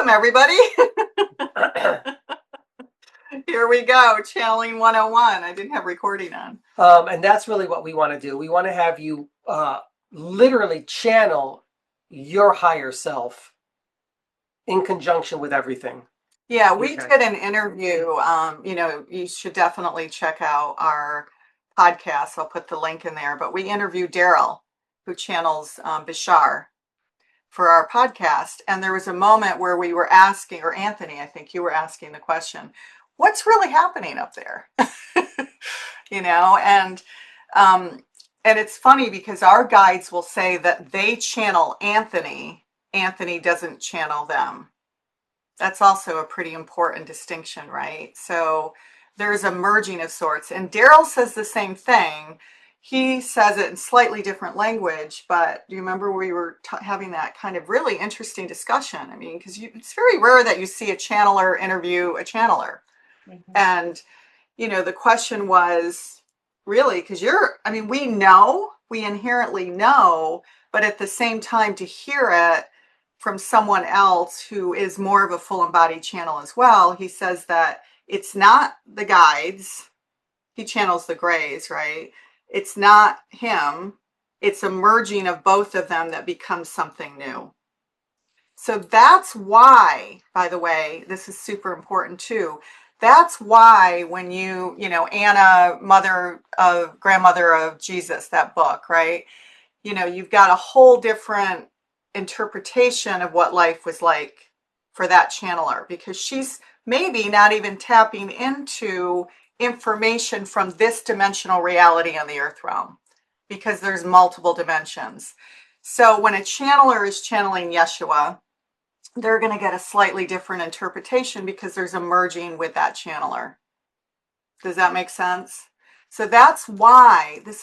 Welcome, everybody. Here we go, channeling 101. I didn't have recording on. And that's really what we want to do. We want to have you literally channel your higher self in conjunction with everything. Yeah, we did an interview. You know, you should definitely check out our podcast. I'll put the link in there. But we interviewed Daryl, who channels Bashar, for our podcast. And there was a moment where we were asking, or Anthony, I think you were asking the question, what's really happening up there? You know, and it's funny because our guides will say that they channel Anthony. Anthony doesn't channel them. That's also a pretty important distinction, right? So there's a merging of sorts. And Daryl says the same thing. He says it in slightly different language, but do you remember we were having that kind of really interesting discussion? I mean, because it's very rare that you see a channeler interview a channeler. Mm-hmm. And, you know, the question was really, because we inherently know, but at the same time to hear it from someone else who is more of a full embodied channel as well, he says that it's not the guides. He channels the grays, right? It's not him. It's a merging of both of them that becomes something new. So that's why, by the way, this is super important too. That's why when you know, Anna, grandmother of Jesus, that book, right? You know, you've got a whole different interpretation of what life was like for that channeler, because she's maybe not even tapping into information from this dimensional reality on the earth realm, because there's multiple dimensions. So when a channeler is channeling Yeshua, they're going to get a slightly different interpretation because there's a merging with that channeler. Does that make sense? So this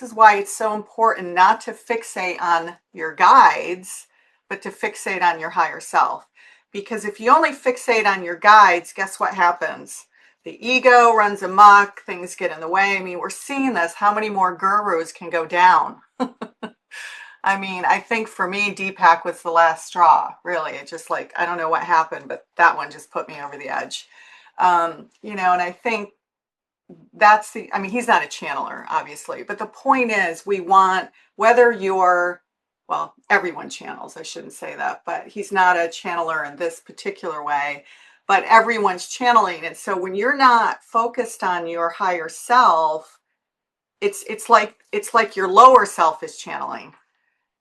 is why it's so important not to fixate on your guides, but to fixate on your higher self. Because if you only fixate on your guides, guess what happens? The ego runs amok, things get in the way. I mean, we're seeing this. How many more gurus can go down? I mean, I think for me, Deepak was the last straw, really. It just like, I don't know what happened, but that one just put me over the edge. You know, and I think he's not a channeler, obviously, but the point is we want, whether you're, well, everyone channels, I shouldn't say that, but he's not a channeler in this particular way, but everyone's channeling. And so when you're not focused on your higher self, it's like your lower self is channeling.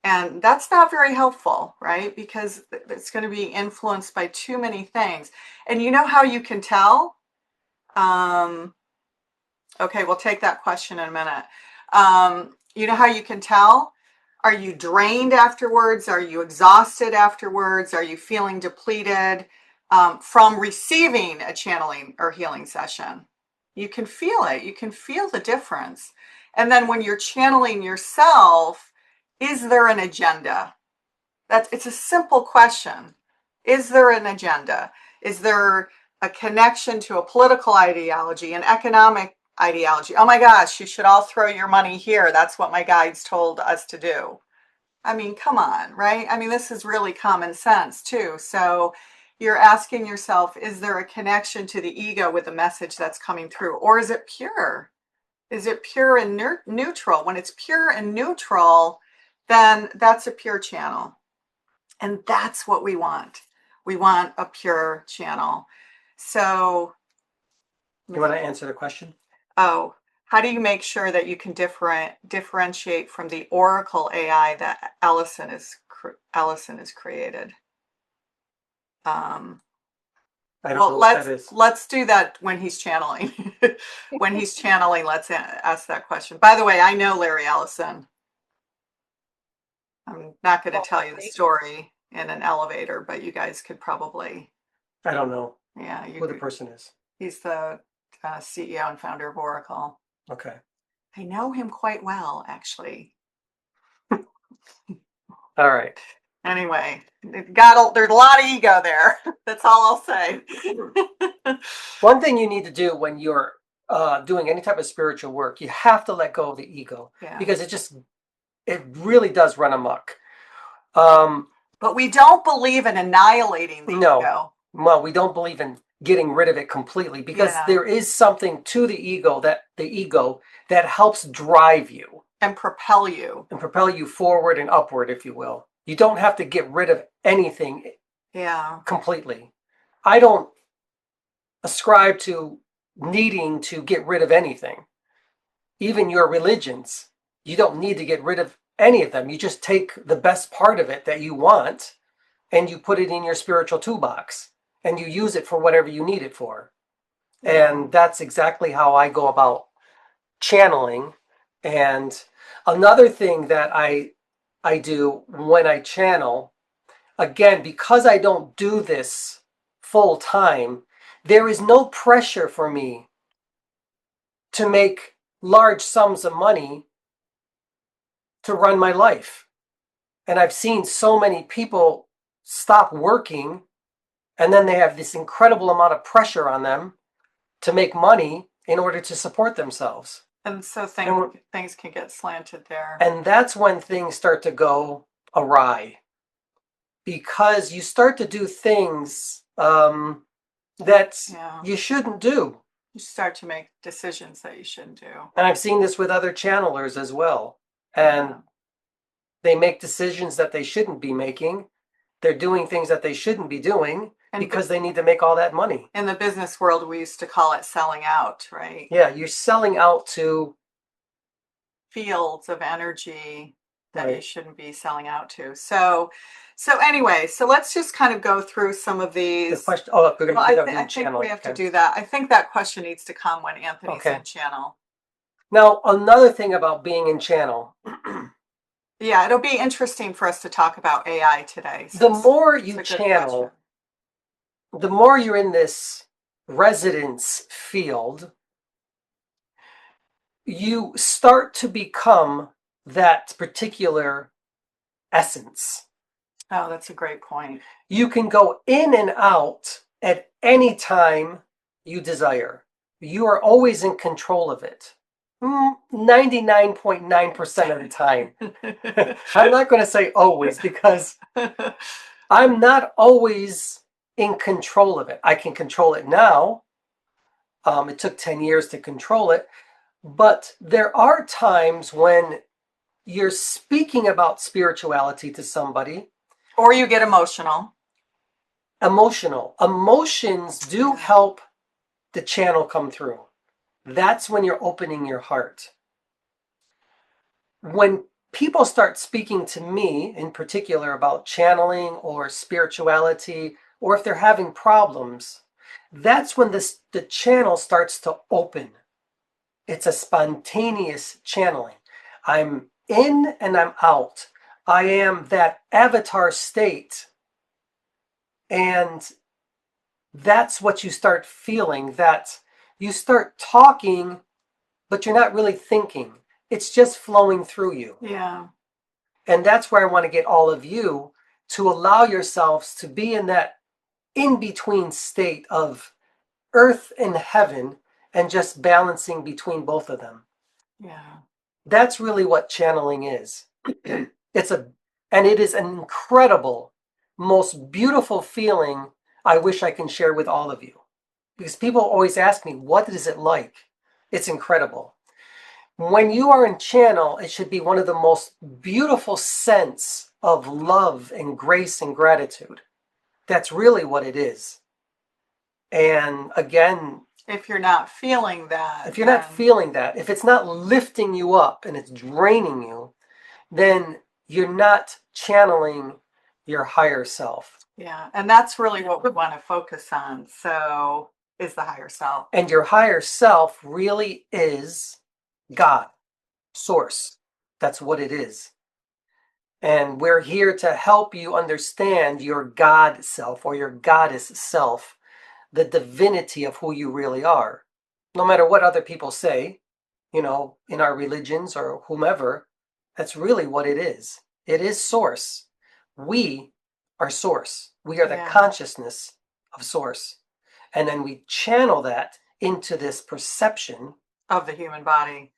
And that's not very helpful, right? Because it's going to be influenced by too many things. And you know how you can tell? Okay, we'll take that question in a minute. You know how you can tell? Are you drained afterwards? Are you exhausted afterwards? Are you feeling depleted from receiving a channeling or healing session? You can feel it. You can feel the difference. And then when you're channeling yourself, is there an agenda? It's a simple question. Is there an agenda? Is there a connection to a political ideology, an economic ideology? Oh my gosh, you should all throw your money here. That's what my guides told us to do. I mean, come on, right? I mean, this is really common sense too. So you're asking yourself, is there a connection to the ego with the message that's coming through? Or is it pure? Is it pure and neutral? When it's pure and neutral, then that's a pure channel. And that's what we want. We want a pure channel. So you want to answer the question? Oh, how do you make sure that you can differentiate from the Oracle AI that 𝐿 is created? I don't know what that is. Let's do that when he's channeling. When he's channeling, let's ask that question. By the way, I know Larry Ellison. I'm not going to tell you the story in an elevator, but you guys could probably. I don't know. Yeah, who the person is. He's the CEO and founder of Oracle. Okay. I know him quite well, actually. All right. Anyway, there's a lot of ego there. That's all I'll say. One thing you need to do when you're doing any type of spiritual work, you have to let go of the ego, because it really does run amok. But we don't believe in annihilating the ego. Well, we don't believe in getting rid of it completely, because there is something to the ego that helps drive you and propel you forward and upward, if you will. You don't have to get rid of anything completely. I don't ascribe to needing to get rid of anything. Even your religions, you don't need to get rid of any of them. You just take the best part of it that you want and you put it in your spiritual toolbox and you use it for whatever you need it for. And that's exactly how I go about channeling. And another thing that I do when I channel, again, because I don't do this full time, there is no pressure for me to make large sums of money to run my life. And I've seen so many people stop working and then they have this incredible amount of pressure on them to make money in order to support themselves. And so things can get slanted there. And that's when things start to go awry, because you start to do things that you shouldn't do. You start to make decisions that you shouldn't do. And I've seen this with other channelers as well. And they make decisions that they shouldn't be making. They're doing things that they shouldn't be doing because they need to make all that money. In the business world, we used to call it selling out, right? Yeah, you're selling out to fields of energy that you shouldn't be selling out to. So anyway, so let's just kind of go through some of these. The question, we're going to I think we have to do that. I think that question needs to come when Anthony's in channel. Now, another thing about being in channel. Yeah, it'll be interesting for us to talk about AI today. The more you channel, the more you're in this resonance field, you start to become that particular essence. Oh, that's a great point. You can go in and out at any time you desire. You are always in control of it. 99.9% of the time. I'm not going to say always, because I'm not always in control of it. I can control it now. It took 10 years to control it. But there are times when you're speaking about spirituality to somebody. Or you get emotional. Emotions do help the channel come through. That's when you're opening your heart. When people start speaking to me in particular about channeling or spirituality, or if they're having problems, that's when the channel starts to open. It's a spontaneous channeling. I'm in and I'm out. I am that avatar state. And that's what you start feeling, that you start talking, but you're not really thinking. It's just flowing through you. Yeah. And that's where I want to get all of you to allow yourselves to be in that in-between state of earth and heaven, and just balancing between both of them. Yeah. That's really what channeling is. And it is an incredible, most beautiful feeling I wish I can share with all of you. Because people always ask me, what is it like? It's incredible. When you are in channel, it should be one of the most beautiful scents of love and grace and gratitude. That's really what it is. And again, if you're not feeling that, if it's not lifting you up and it's draining you, then you're not channeling your higher self. Yeah, and that's really what we want to focus on. So, is the higher self. And your higher self really is God, source. That's what it is. And we're here to help you understand your God self or your goddess self, the divinity of who you really are. No matter what other people say, in our religions or whomever, that's really what it is. It is source. We are source. We are the consciousness of source. And then we channel that into this perception of the human body.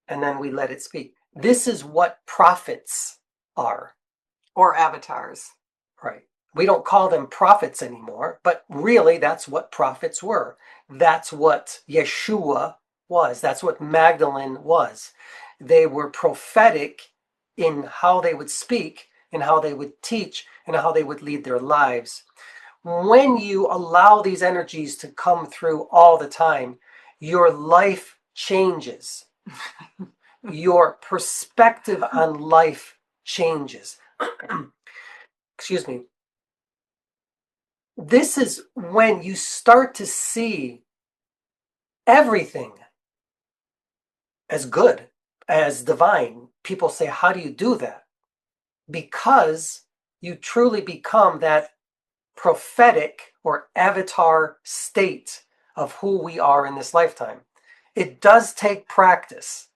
And then we let it speak. This is what prophets are. Or avatars. Right. We don't call them prophets anymore, but really that's what prophets were. That's what Yeshua was. That's what Magdalene was. They were prophetic in how they would speak and how they would teach and how they would lead their lives. When you allow these energies to come through all the time, your life changes. Your perspective on life changes. Excuse me. This is when you start to see everything as good, as divine. People say, how do you do that? Because you truly become that prophetic or avatar state of who we are in this lifetime. It does take practice.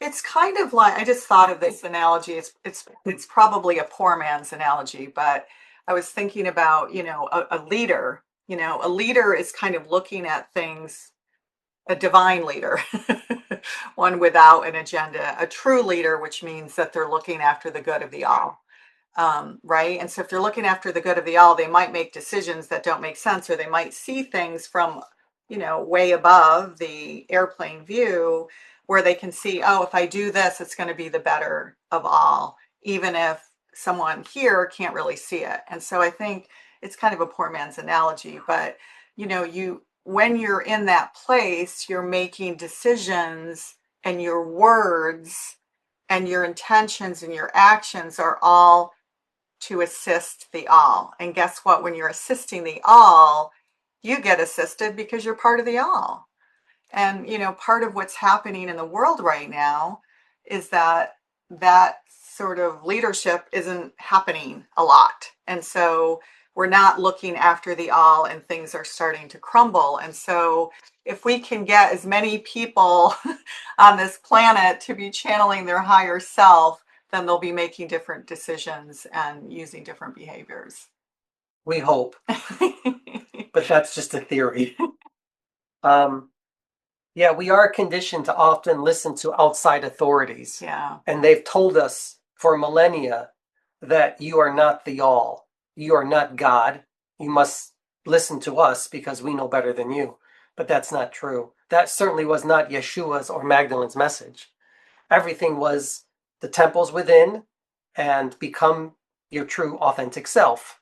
It's kind of like, I just thought of this analogy. It's probably a poor man's analogy, but I was thinking about, a leader. A leader is kind of looking at things, a divine leader, one without an agenda, a true leader, which means that they're looking after the good of the all. Right? And so if they're looking after the good of the all, they might make decisions that don't make sense, or they might see things from, way above the airplane view, where they can see, oh, if I do this, it's going to be the better of all, even if someone here can't really see it. And so I think it's kind of a poor man's analogy, but when you're in that place, you're making decisions, and your words and your intentions and your actions are all to assist the all. And guess what? When you're assisting the all, you get assisted because you're part of the all. And, part of what's happening in the world right now is that sort of leadership isn't happening a lot. And so we're not looking after the all, and things are starting to crumble. And so if we can get as many people on this planet to be channeling their higher self, then they'll be making different decisions and using different behaviors. We hope. But that's just a theory. Yeah, we are conditioned to often listen to outside authorities. Yeah. And they've told us for millennia that you are not the all. You are not God. You must listen to us because we know better than you. But that's not true. That certainly was not Yeshua's or Magdalene's message. Everything was the temples within and become your true authentic self,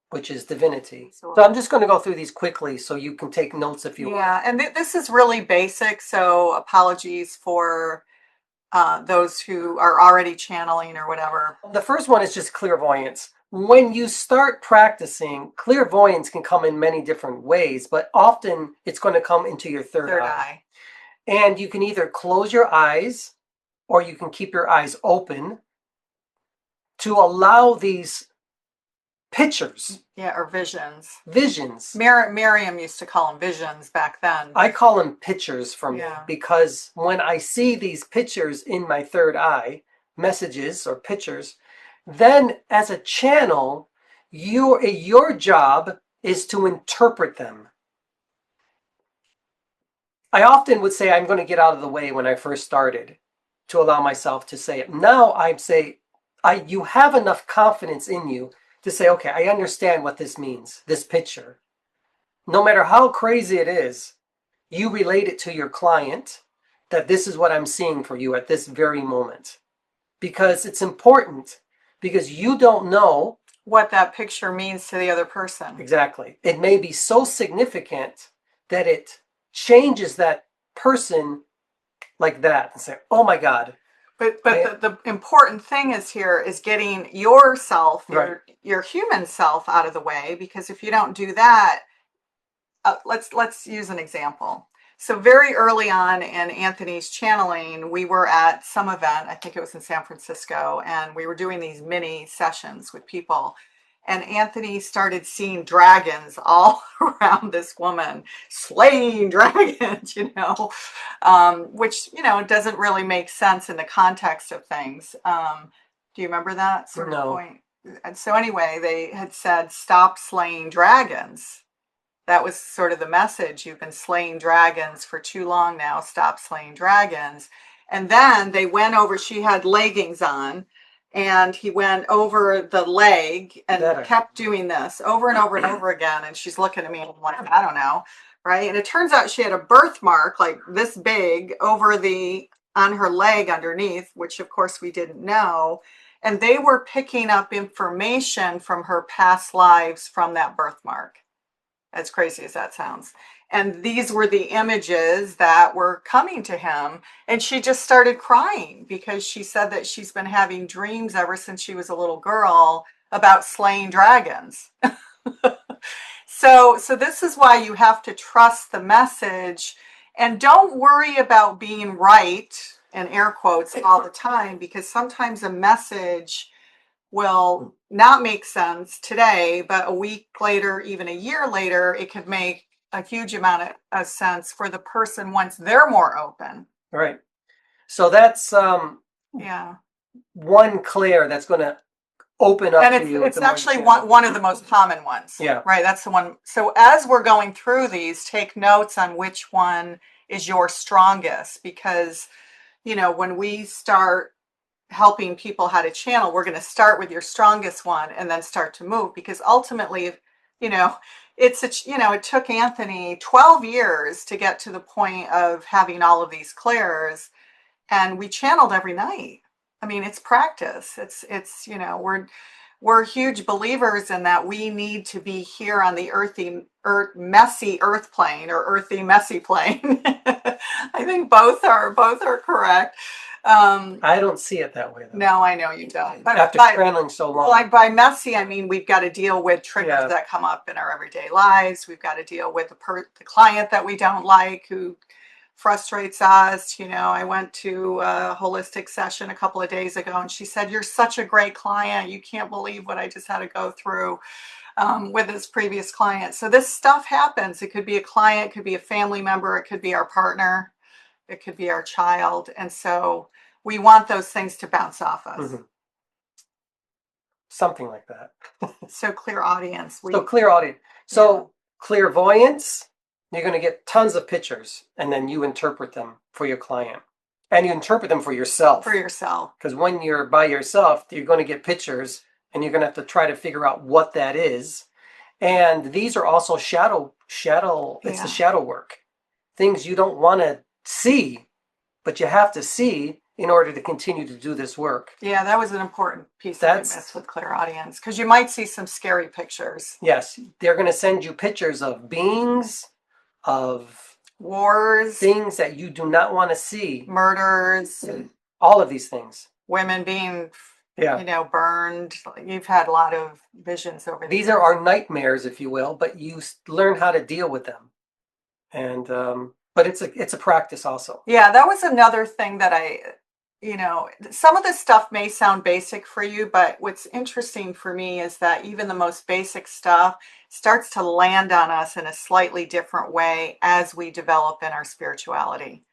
which is divinity. So I'm just going to go through these quickly so you can take notes if you want. Yeah, and this is really basic, so apologies for those who are already channeling or whatever. The first one is just clairvoyance. When you start practicing, clairvoyance can come in many different ways, but often it's going to come into your third eye. And you can either close your eyes or you can keep your eyes open to allow these pictures. Yeah, or visions. Visions. Miriam used to call them visions back then. I call them pictures for me because when I see these pictures in my third eye, messages or pictures, then as a channel, your job is to interpret them. I often would say I'm going to get out of the way when I first started to allow myself to say it. Now I say, you have enough confidence in you to say, okay, I understand what this means, this picture. No matter how crazy it is, you relate it to your client that this is what I'm seeing for you at this very moment. Because it's important, because you don't know what that picture means to the other person. Exactly. It may be so significant that it changes that person like that and say, oh my God. But the important thing is here is getting yourself, your human self out of the way, because if you don't do that, let's use an example. So very early on in Anthony's channeling, we were at some event, I think it was in San Francisco, and we were doing these mini sessions with people. And Anthony started seeing dragons all around this woman, slaying dragons, which, doesn't really make sense in the context of things. Do you remember that sort of point? And so anyway, they had said, stop slaying dragons. That was sort of the message. You've been slaying dragons for too long now. Stop slaying dragons. And then they went over, she had leggings on, and he went over the leg and kept doing this over and over and over again. And she's looking at me and I'm like, I don't know. Right. And it turns out she had a birthmark like this big over on her leg underneath, which of course we didn't know. And they were picking up information from her past lives from that birthmark. As crazy as that sounds. And these were the images that were coming to him. And she just started crying because she said that she's been having dreams ever since she was a little girl about slaying dragons. So this is why you have to trust the message and don't worry about being right, in air quotes, all the time, because sometimes a message will not make sense today, but a week later, even a year later, it could make a huge amount of sense for the person once they're more open. Right. So that's yeah, one Claire that's going to open up and to you. It's actually one of the most common ones. Yeah. Right. That's the one. So as we're going through these, take notes on which one is your strongest, because, you know, when we start helping people how to channel, we're going to start with your strongest one and then start to move, because ultimately, you know, it took Anthony 12 years to get to the point of having all of these clairs, and we channeled every night. I mean, it's practice. It's you know, we're huge believers in that we need to be here on the messy earth plane, or earthy messy plane. I think both are correct. I don't see it that way, though. No, I know you don't. But after channeling so long. Well, like by messy, I mean, we've got to deal with triggers that come up in our everyday lives. We've got to deal with the client that we don't like, who frustrates us. You know, I went to a holistic session a couple of days ago, and she said, "You're such a great client. You can't believe what I just had to go through with this previous client." So this stuff happens. It could be a client, it could be a family member, it could be our partner, it could be our child. And so we want those things to bounce off us. Mm-hmm. Something like that. So clairaudience. So clairvoyance, you're going to get tons of pictures, and then you interpret them for your client. And you interpret them for yourself. For yourself. Because when you're by yourself, you're going to get pictures, and you're going to have to try to figure out what that is. And these are also shadow. It's the shadow work. Things you don't want to see, but you have to see in order to continue to do this work. Yeah, that was an important piece that I missed with clairaudience, because you might see some scary pictures. Yes, they're going to send you pictures of beings, of wars, things that you do not want to see, murders, all of these things. Women being, burned. You've had a lot of visions over there. These are our nightmares, if you will, but you learn how to deal with them. And but it's a practice also. Yeah, that was another thing that some of this stuff may sound basic for you, but what's interesting for me is that even the most basic stuff starts to land on us in a slightly different way as we develop in our spirituality.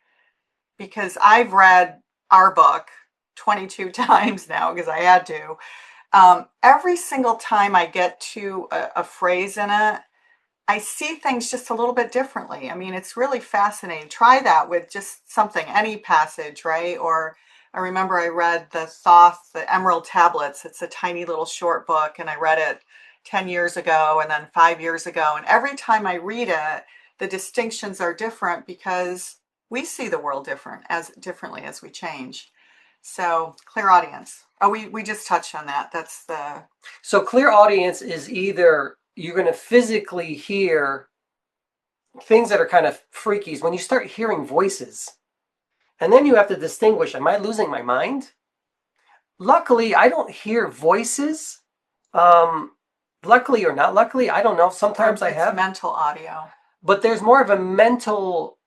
Because I've read our book 22 times now, because I had to. Every single time I get to a phrase in it, I see things just a little bit differently. I mean, it's really fascinating. Try that with just something, any passage, right? Or I remember I read the Emerald Tablets. It's a tiny little short book, and I read it 10 years ago and then 5 years ago. And every time I read it, the distinctions are different because we see the world differently as we change. So clairaudience. Oh, we just touched on that. So clairaudience is either you're going to physically hear things that are kind of freaky when you start hearing voices. And then you have to distinguish, am I losing my mind? Luckily, I don't hear voices. Luckily or not luckily, I don't know. Sometimes I have. Mental audio. But there's more of a mental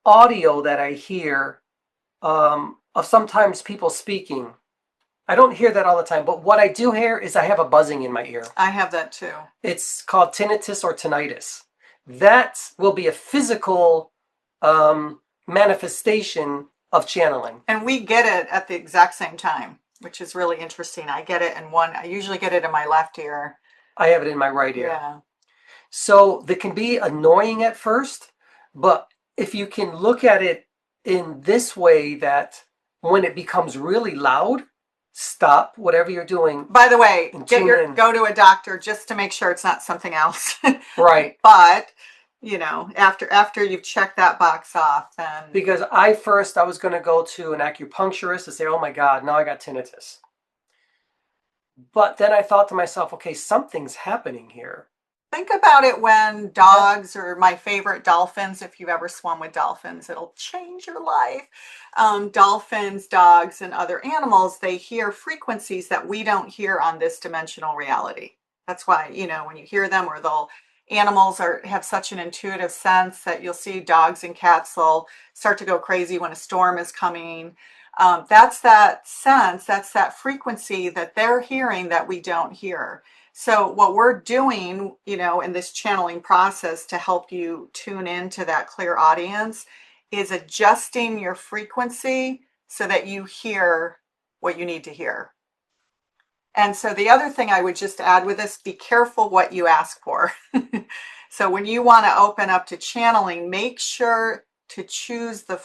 audio that I hear of sometimes people speaking. I don't hear that all the time, but what I do hear is I have a buzzing in my ear. I have that too. It's called tinnitus or tinnitus. That will be a physical manifestation of channeling. And we get it at the exact same time, which is really interesting. I get it I usually get it in my left ear. I have it in my right ear. Yeah. So they can be annoying at first, but if you can look at it in this way, that when it becomes really loud, stop whatever you're doing. By the way, go to a doctor just to make sure it's not something else. Right. But after you've checked that box off, then because I was going to go to an acupuncturist to say, oh my God, now I got tinnitus. But then I thought to myself, okay, something's happening here. Think about it when dogs, or my favorite, dolphins, if you've ever swum with dolphins, it'll change your life. Dolphins, dogs, and other animals, they hear frequencies that we don't hear on this dimensional reality. That's why, when you hear them, or animals have such an intuitive sense that you'll see dogs and cats will start to go crazy when a storm is coming. That's that sense, that's that frequency that they're hearing that we don't hear. So what we're doing, in this channeling process to help you tune into that clear audience is adjusting your frequency so that you hear what you need to hear. And so the other thing I would just add with this, be careful what you ask for. So when you want to open up to channeling, make sure to choose the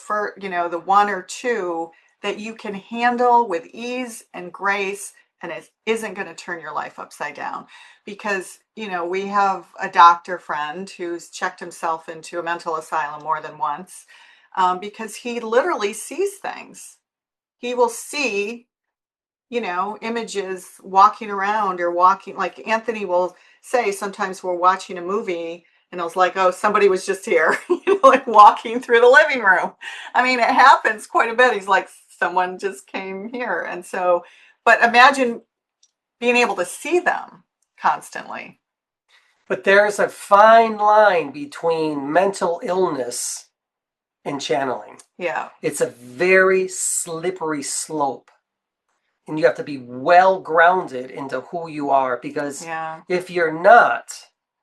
the one or two that you can handle with ease and grace, and it isn't going to turn your life upside down. Because, we have a doctor friend who's checked himself into a mental asylum more than once, because he literally sees things. He will see, images walking around, or walking, like Anthony will say, sometimes we're watching a movie and it was like, oh, somebody was just here, like walking through the living room. I mean, it happens quite a bit. He's like, someone just came here. And so, but imagine being able to see them constantly. But there's a fine line between mental illness and channeling. Yeah. It's a very slippery slope. And you have to be well grounded into who you are, because if you're not,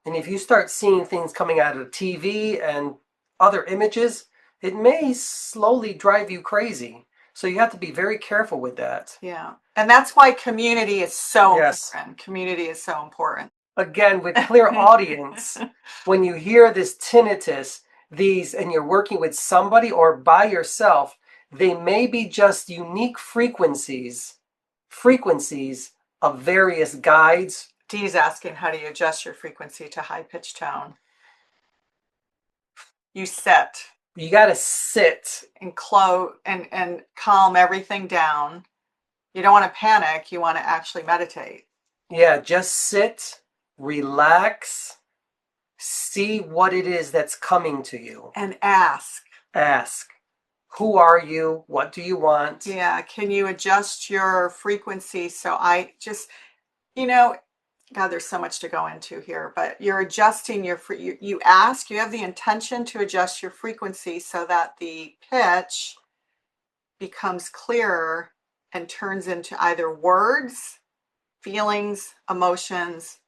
and if you start seeing things coming out of TV and other images, it may slowly drive you crazy. So you have to be very careful with that. Yeah. And that's why community is so important. Community is so important. Again, with clear audience, when you hear this tinnitus, and you're working with somebody or by yourself, they may be just unique frequencies of various guides. Dee's asking, how do you adjust your frequency to high-pitched tone? You sit. You got to sit and and calm everything down. You don't want to panic. You want to actually meditate. Yeah, just sit, relax, see what it is that's coming to you. And ask. Who are you? What do you want? Yeah, can you adjust your frequency? So I just, God, there's so much to go into here, but you're adjusting you have the intention to adjust your frequency so that the pitch becomes clearer and turns into either words, feelings, emotions,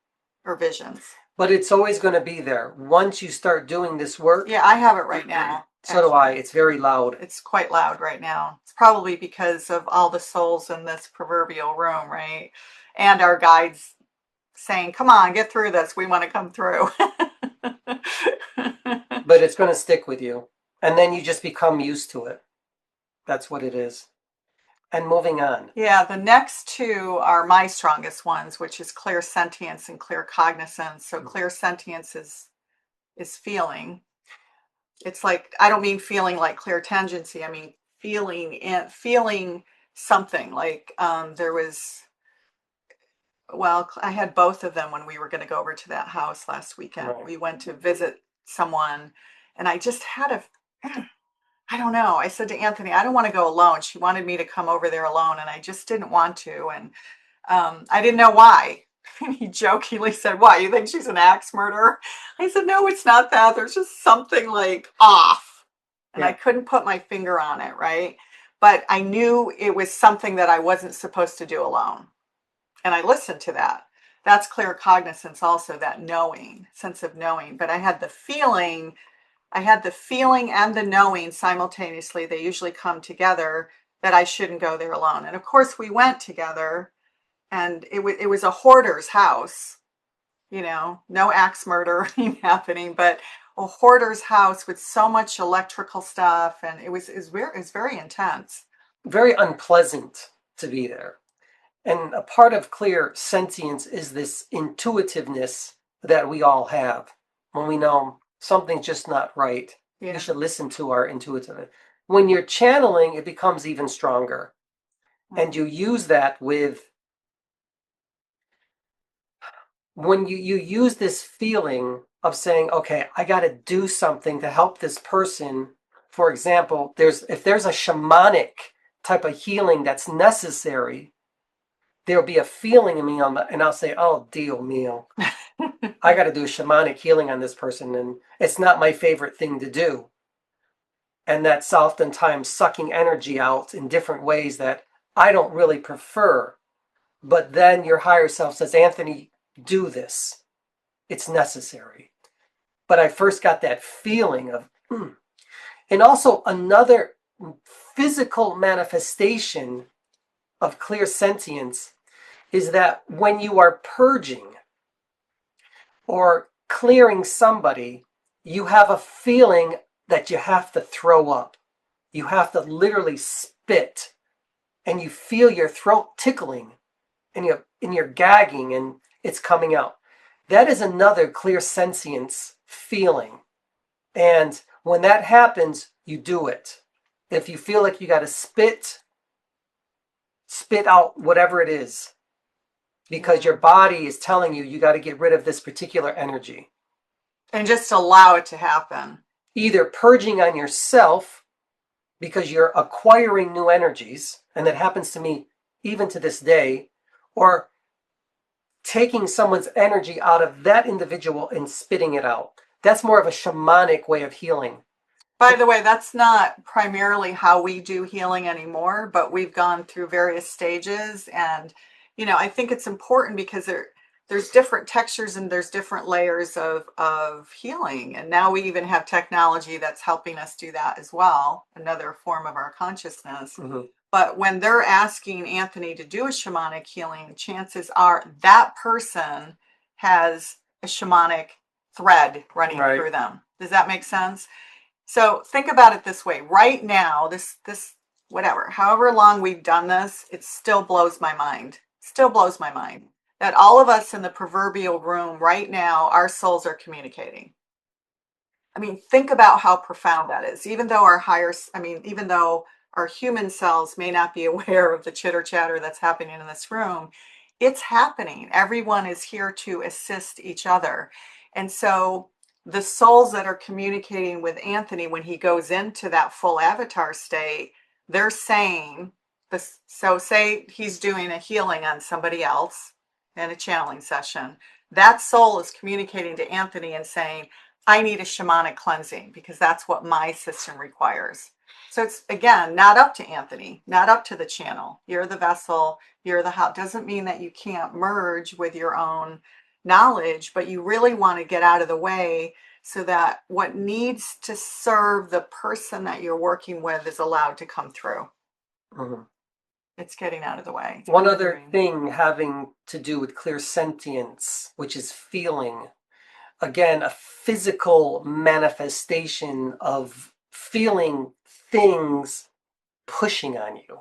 or visions. But it's always going to be there. Once you start doing this work. Yeah, I have it right now. So do I. It's very loud. It's quite loud right now. It's probably because of all the souls in this proverbial room, right? And our guides saying, come on, get through this. We want to come through. But it's going to stick with you. And then you just become used to it. That's what it is. And moving on. Yeah, the next two are my strongest ones, which is clear sentience and clear cognizance. So clear sentience is feeling. It's like, I don't mean feeling like clear tangency. I mean feeling something. Like I had both of them when we were going to go over to that house last weekend. Right. We went to visit someone, and I just had I don't know. I said to Anthony, I don't want to go alone. She wanted me to come over there alone, and I just didn't want to. And I didn't know why. And he jokingly said, why, you think she's an axe murderer? I said, no, it's not that. There's just something like off. And I couldn't put my finger on it, right? But I knew it was something that I wasn't supposed to do alone. And I listened to that. That's clear cognizance also, that knowing, sense of knowing. But I had the feeling and the knowing simultaneously. They usually come together, that I shouldn't go there alone. And of course we went together, and it was a hoarder's house, no axe murder happening, but a hoarder's house with so much electrical stuff. And it was very intense. Very unpleasant to be there. And a part of clear sentience is this intuitiveness that we all have. When we know something's just not right, we should listen to our intuitive. When you're channeling, it becomes even stronger. And you use that with, when you use this feeling of saying, okay, I got to do something to help this person. For example, if there's a shamanic type of healing that's necessary, there'll be a feeling in me and I'll say, oh, Dios mío, I got to do shamanic healing on this person. And it's not my favorite thing to do. And that's oftentimes sucking energy out in different ways that I don't really prefer. But then your higher self says, Anthony, do this. It's necessary. But I first got that feeling of, And also another physical manifestation of clear sentience is that when you are purging or clearing somebody, you have a feeling that you have to throw up. You have to literally spit, and you feel your throat tickling, and you're gagging, and it's coming out. That is another clear sentience feeling. And when that happens, you do it. If you feel like you got to spit out whatever it is, because your body is telling you got to get rid of this particular energy. And just allow it to happen. Either purging on yourself because you're acquiring new energies, and that happens to me even to this day, or taking someone's energy out of that individual and spitting it out. That's more of a shamanic way of healing. By the way, that's not primarily how we do healing anymore, but we've gone through various stages. And, I think it's important because there's different textures and there's different layers of healing. And now we even have technology that's helping us do that as well, another form of our consciousness. Mm-hmm. But when they're asking Anthony to do a shamanic healing, chances are that person has a shamanic thread running through them. Does that make sense? So think about it this way. Right now, this whatever, however long we've done this, it still blows my mind. Still blows my mind that all of us in the proverbial room right now, our souls are communicating. I mean, think about how profound that is. Even though even though our human selves may not be aware of the chitter chatter that's happening in this room, it's happening. Everyone is here to assist each other. And so the souls that are communicating with Anthony when he goes into that full avatar state, they're saying this. So say he's doing a healing on somebody else in a channeling session. That soul is communicating to Anthony and saying, I need a shamanic cleansing because that's what my system requires. So it's, again, not up to Anthony, not up to the channel. You're the vessel, you're the house. Doesn't mean that you can't merge with your own knowledge, but you really want to get out of the way so that what needs to serve the person that you're working with is allowed to come through. Mm-hmm. It's getting out of the way. One other thing having to do with clear sentience, which is feeling, again, a physical manifestation of feeling things pushing on you,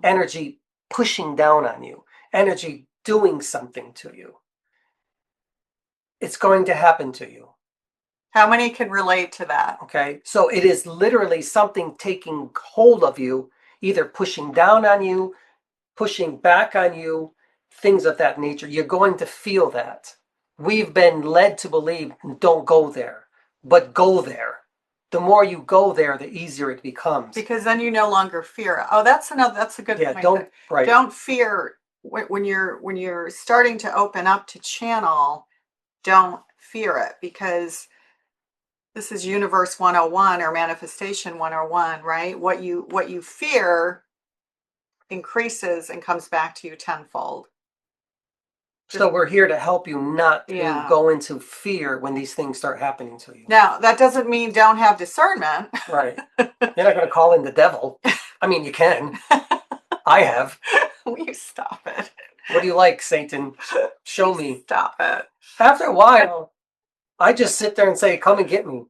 energy pushing down on you, energy doing something to you. It's going to happen to you. How many can relate to that? Okay, so it is literally something taking hold of you, either pushing down on you, pushing back on you, things of that nature. You're going to feel that. We've been led to believe, don't go there, but go there. The more you go there, the easier it becomes. Because then you no longer fear. Oh, that's a good point. Don't fear when you're starting to open up to channel. Don't fear it, because this is Universe 101 or Manifestation 101, right? What you fear increases and comes back to you tenfold. So we're here to help you not to go into fear when these things start happening to you. Now, that doesn't mean don't have discernment. Right. You're not going to call in the devil. I mean, you can. I have. Will you stop it? What do you like, Satan? Show me. Stop it. After a while, I just sit there and say, come and get me.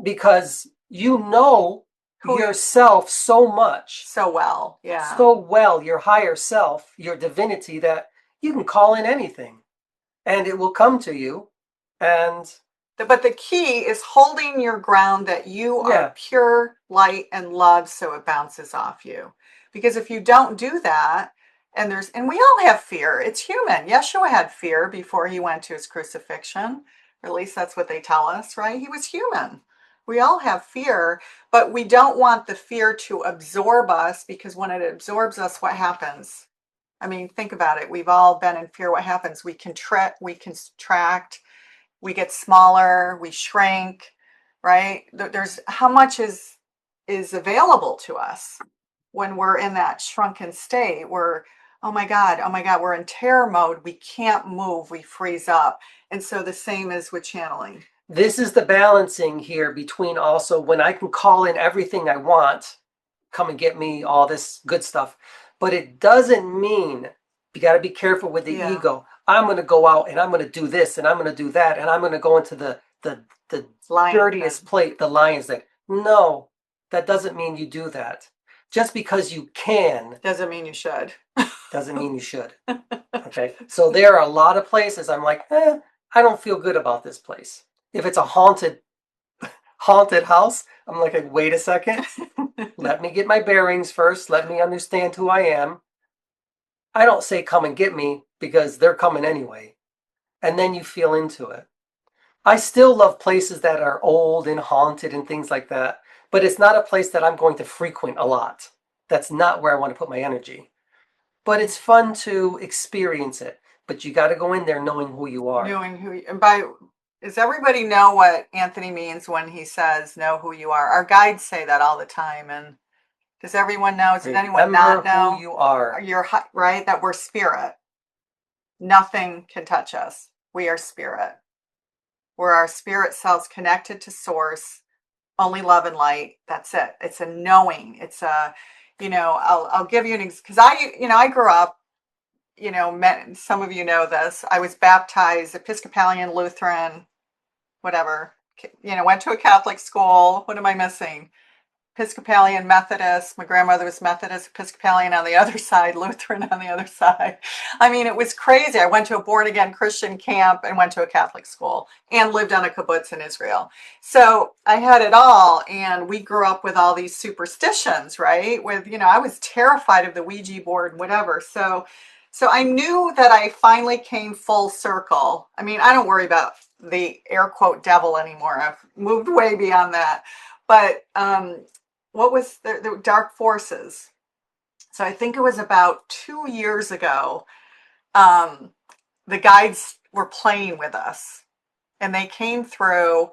Because you know yourself so much. So well, yeah. So well, your higher self, your divinity, that you can call in anything and it will come to you. But the key is holding your ground that you are pure light and love, so it bounces off you. Because if you don't do that, and we all have fear. It's human. Yeshua had fear before he went to his crucifixion. Or at least that's what they tell us, right? He was human. We all have fear, but we don't want the fear to absorb us, because when it absorbs us, what happens? I mean, think about it. We've all been in fear. What happens? We contract, we get smaller, we shrink, right? There's how much is available to us when we're in that shrunken state. We're, oh my God, we're in terror mode. We can't move, we freeze up. And so the same is with channeling. This is the balancing here between also when I can call in everything I want, come and get me, all this good stuff. But it doesn't mean, you got to be careful with the ego. I'm going to go out and I'm going to do this and I'm going to do that and I'm going to go into the dirtiest plate, the lion's den. No, that doesn't mean you do that. Just because you can doesn't mean you should. Doesn't mean you should. Okay. So there are a lot of places I'm like, I don't feel good about this place. If it's a haunted house, I'm like, wait a second. Let me get my bearings first. Let me understand who I am. I don't say come and get me, because they're coming anyway. And then you feel into it. I still love places that are old and haunted and things like that, but it's not a place that I'm going to frequent a lot. That's not where I want to put my energy. But it's fun to experience it. But you got to go in there knowing who you are. Does everybody know what Anthony means when he says know who you are? Our guides say that all the time. And does everyone know? Does anyone not know who you are? You're right, that we're spirit. Nothing can touch us. We are spirit. We're our spirit selves connected to source, only love and light. That's it. It's a knowing. It's a, I'll give you an because I grew up, some of you know this. I was baptized Episcopalian, Lutheran, whatever. Went to a Catholic school. What am I missing? Episcopalian, Methodist. My grandmother was Methodist, Episcopalian on the other side, Lutheran on the other side. I mean, it was crazy. I went to a born-again Christian camp and went to a Catholic school and lived on a kibbutz in Israel. So I had it all, and we grew up with all these superstitions, right? With, I was terrified of the Ouija board and whatever. So I knew that I finally came full circle. I mean, I don't worry about the air quote devil anymore. I've moved way beyond that. But what was the dark forces? So I think it was about 2 years ago. The guides were playing with us, and they came through,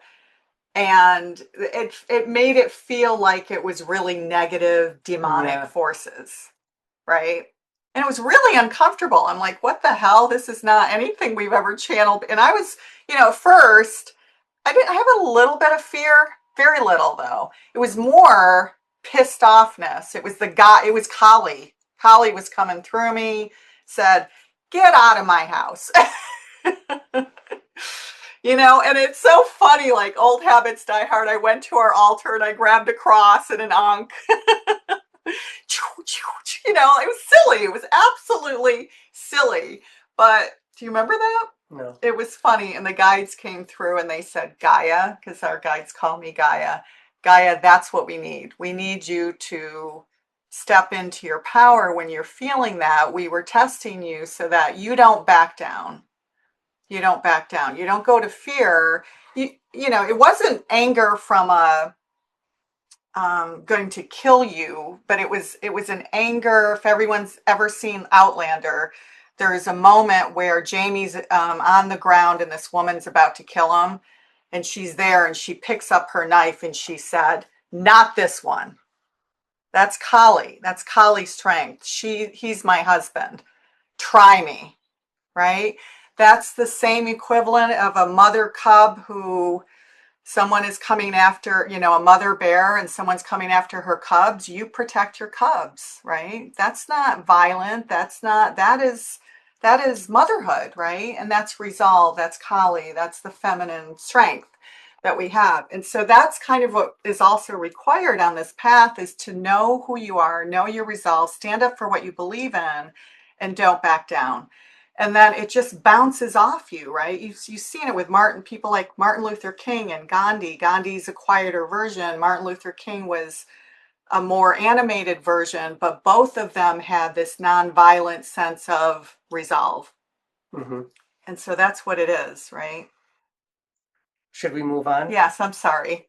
and it made it feel like it was really negative, demonic forces, right? And it was really uncomfortable. I'm like, what the hell? This is not anything we've ever channeled. And I was, at first, I have a little bit of fear, very little though. It was more pissed offness. It was it was 𝐃𝐨𝐧'𝐭. 𝐃𝐨𝐧'𝐿 was coming through me, said, get out of my house. And it's so funny, like old habits die hard. I went to our altar and I grabbed a cross and an ankh. It was silly. It was absolutely silly. But do you remember that? No. It was funny. And the guides came through and they said, Gaia, because our guides call me Gaia. Gaia, that's what we need. We need you to step into your power when you're feeling that. We were testing you so that you don't back down. You don't back down. You don't go to fear. It wasn't anger from going to kill you, but it was an anger. If everyone's ever seen Outlander, there is a moment where Jamie's on the ground and this woman's about to kill him, and she's there and she picks up her knife and she said, not this one. That's 𝐃𝐨𝐧'𝐿. That's 𝐃𝐨𝐧'S strength. He's my husband. Try me, right? That's the same equivalent of a mother cub who someone is coming after, a mother bear, and someone's coming after her cubs. You protect your cubs, right? That's not violent. That is motherhood, right? And that's resolve. That's 𝐃𝐨𝐧. That's the feminine strength. that we have. And so that's kind of what is also required on this path, is to know who you are, know your resolve, stand up for what you believe in, and don't back down. And then it just bounces off you, right? You've seen it with people like Martin Luther King and Gandhi. Gandhi's a quieter version. Martin Luther King was a more animated version, but both of them had this nonviolent sense of resolve. Mm-hmm. And so that's what it is, right? Should we move on? Yes, I'm sorry.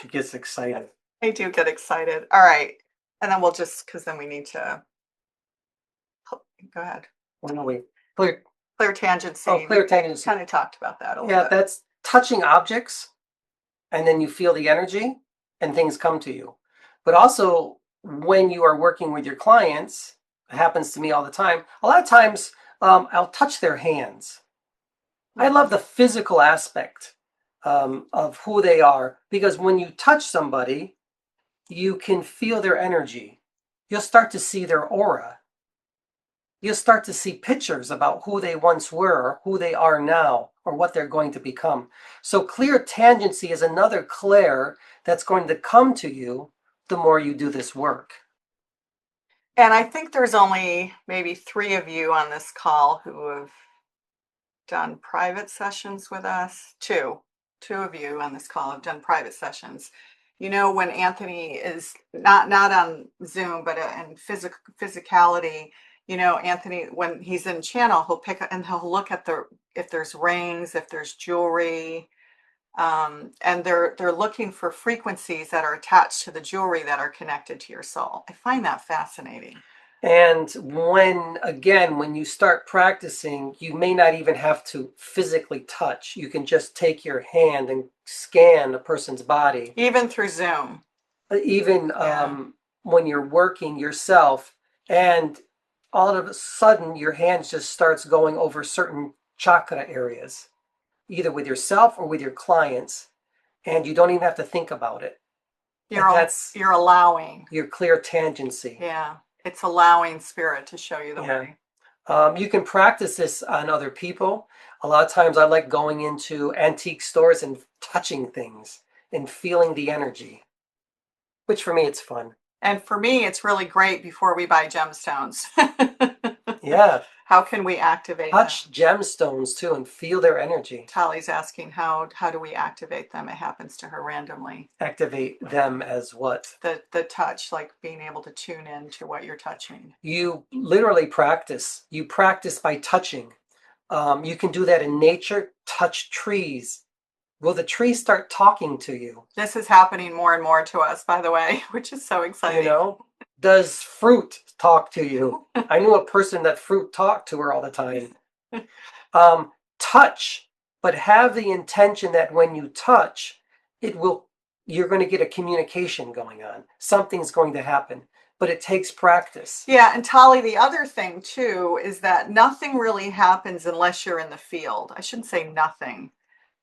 She gets excited. I do get excited. All right. And then we'll just, because then we need to, go ahead. Well, no, wait. Clear tangency. Oh, clear tangency. Kind of talked about that a little bit. Yeah, that's touching objects, and then you feel the energy and things come to you. But also, when you are working with your clients, it happens to me all the time. A lot of times, I'll touch their hands. I love the physical aspect of who they are, because when you touch somebody, you can feel their energy. You'll start to see their aura. You'll start to see pictures about who they once were, who they are now, or what they're going to become. So clear tangency is another clair that's going to come to you the more you do this work. And I think there's only maybe 3 of you on this call who have done private sessions with us. Two of you on this call have done private sessions. You know, when Anthony is not on Zoom, but in physicality, you know, Anthony, when he's in channel, he'll pick up and he'll look at if there's rings, if there's jewelry, and they're looking for frequencies that are attached to the jewelry that are connected to your soul. I find that fascinating. And when you start practicing, you may not even have to physically touch. You can just take your hand and scan a person's body. Even through Zoom. Even when you're working yourself, and all of a sudden your hand just starts going over certain chakra areas, either with yourself or with your clients, and you don't even have to think about it. You're allowing. Your clear tangency. Yeah. It's allowing spirit to show you the way. You can practice this on other people. A lot of times I like going into antique stores and touching things and feeling the energy, which for me, it's fun. And for me, it's really great before we buy gemstones. Yeah. How can we activate Touch gemstones too and feel their energy. Tali's asking how do we activate them? It happens to her randomly. Activate them as what? The touch, like being able to tune in to what you're touching. You literally practice. You practice by touching. You can do that in nature. Touch trees. Will the trees start talking to you? This is happening more and more to us, by the way, which is so exciting. You know, does fruit talk to you? I knew a person that fruit talked to her all the time. Touch, but have the intention that when you touch, you're going to get a communication going on. Something's going to happen, but it takes practice. Yeah, and Tali, the other thing too is that nothing really happens unless you're in the field. I shouldn't say nothing,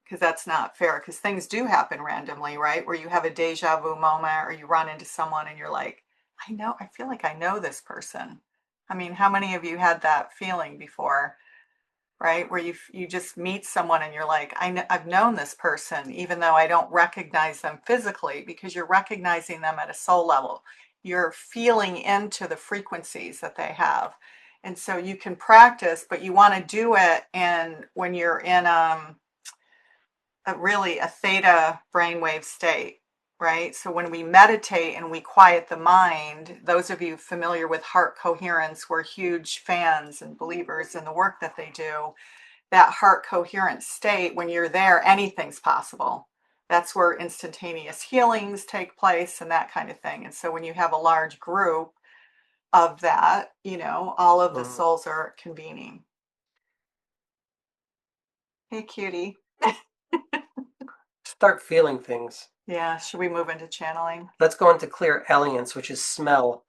because that's not fair, because things do happen randomly, right? Where you have a deja vu moment, or you run into someone and you're like, I feel like I know this person. I mean, how many of you had that feeling before, right? Where you just meet someone and you're like, I've known this person, even though I don't recognize them physically, because you're recognizing them at a soul level. You're feeling into the frequencies that they have. And so you can practice, but you want to do it when you're in a theta brainwave state, right? So when we meditate and we quiet the mind, those of you familiar with heart coherence, we're huge fans and believers in the work that they do. That heart coherent state, when you're there, anything's possible. That's where instantaneous healings take place and that kind of thing. And so when you have a large group of that, you know, all of the souls are convening. Hey, cutie. Start feeling things. Yeah. Should we move into channeling? Let's go into clear alliance, which is smell.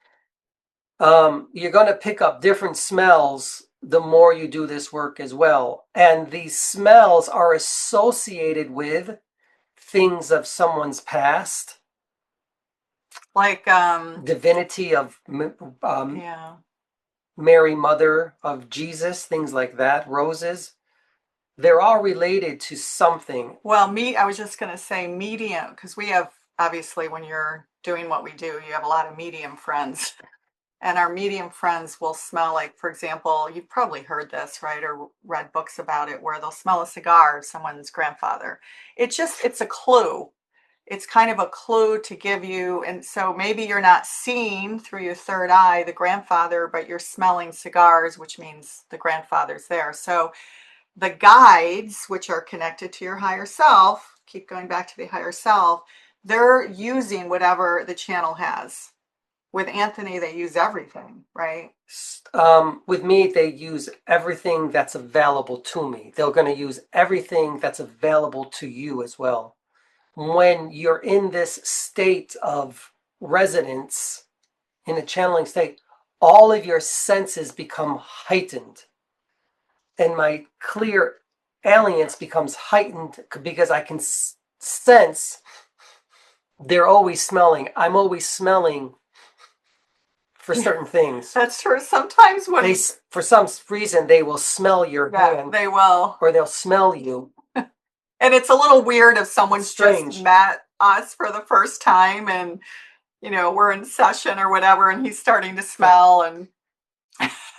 You're going to pick up different smells the more you do this work as well. And these smells are associated with things of someone's past. Like divinity of Mary, Mother of Jesus, things like that, roses. They're all related to something. Well, I was just going to say medium, because we have, obviously, when you're doing what we do, you have a lot of medium friends. And our medium friends will smell like, for example, you've probably heard this, right? Or read books about it, where they'll smell a cigar of someone's grandfather. It's a clue. It's kind of a clue to give you. And so maybe you're not seeing through your third eye the grandfather, but you're smelling cigars, which means the grandfather's there. So the guides, which are connected to your higher self, keep going back to the higher self, they're using whatever the channel has. With Anthony, they use everything, right? With me, they use everything that's available to me. They're going to use everything that's available to you as well. When you're in this state of resonance, in a channeling state, all of your senses become heightened. And my clear alliance becomes heightened because I can sense they're always smelling. I'm always smelling for certain things. That's true. Sometimes when for some reason they will smell your hand. They will. Or they'll smell you. And it's a little weird if someone's just met us for the first time and, we're in session or whatever and he's starting to smell and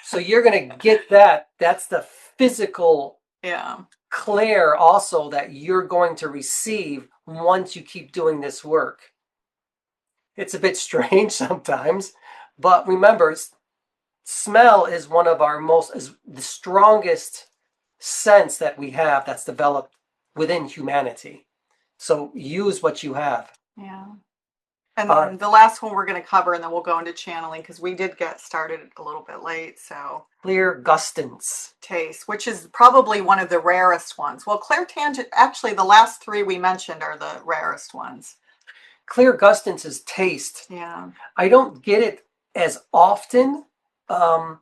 so you're going to get that. That's the physical clair also that you're going to receive once you keep doing this work. It's a bit strange sometimes, but remember, smell is one of our the strongest sense that we have that's developed within humanity. So use what you have. Yeah. And then the last one we're going to cover, and then we'll go into channeling because we did get started a little bit late. So 𝐶𝐨𝐽 taste, which is probably one of the rarest ones. Well, clairtangent, actually, the last three we mentioned are the rarest ones. 𝐶𝐨𝐽 is taste. Yeah. I don't get it as often. But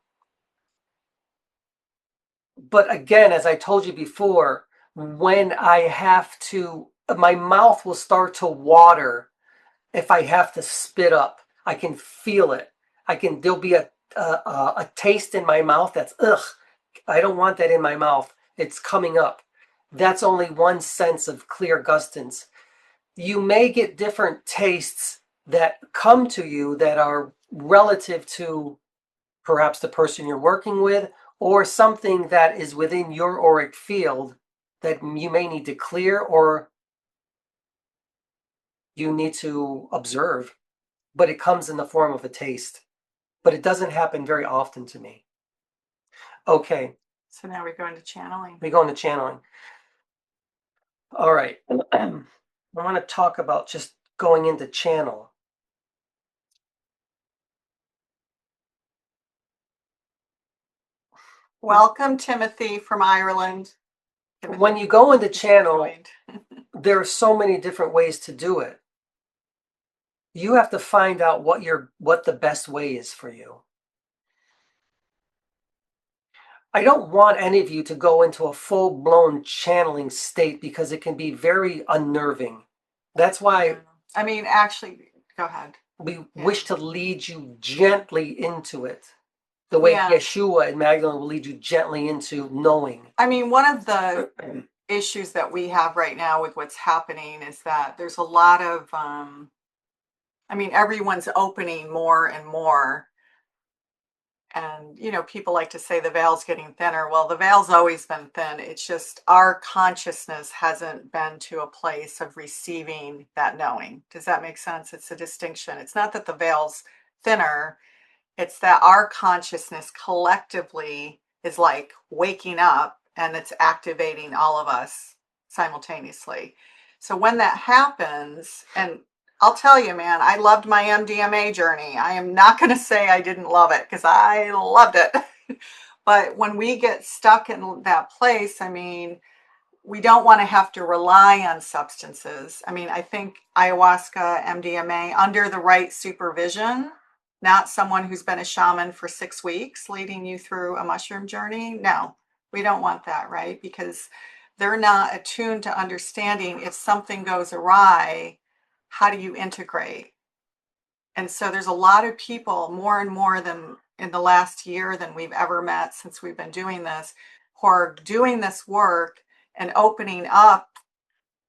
again, as I told you before, when I have to, my mouth will start to water if I have to spit up. I can feel it. There'll be a taste in my mouth that's, I don't want that in my mouth. It's coming up. That's only one sense of 𝐶𝐨𝐽. You may get different tastes that come to you that are relative to perhaps the person you're working with or something that is within your auric field that you may need to clear or you need to observe, but it comes in the form of a taste. But it doesn't happen very often to me. Okay. So now we're going to channeling. We go into channeling. All right. I want to talk about just going into channel. Welcome, Timothy from Ireland. When you go into channel, there are so many different ways to do it. You have to find out what the best way is for you. I don't want any of you to go into a full-blown channeling state because it can be very unnerving. That's why... I mean, actually, go ahead. We wish to lead you gently into it. The way Yeshua and Magdalene will lead you gently into knowing. I mean, one of the issues that we have right now with what's happening is that there's a lot of... everyone's opening more and more. And, people like to say the veil's getting thinner. Well, the veil's always been thin. It's just our consciousness hasn't been to a place of receiving that knowing. Does that make sense? It's a distinction. It's not that the veil's thinner. It's that our consciousness collectively is like waking up and it's activating all of us simultaneously. So when that happens, and I'll tell you, man, I loved my MDMA journey. I am not going to say I didn't love it because I loved it. But when we get stuck in that place, we don't want to have to rely on substances. I think ayahuasca, MDMA, under the right supervision, not someone who's been a shaman for 6 weeks leading you through a mushroom journey. No, we don't want that, right? Because they're not attuned to understanding if something goes awry, how do you integrate? And so there's a lot of people, more and more than in the last year than we've ever met since we've been doing this, who are doing this work and opening up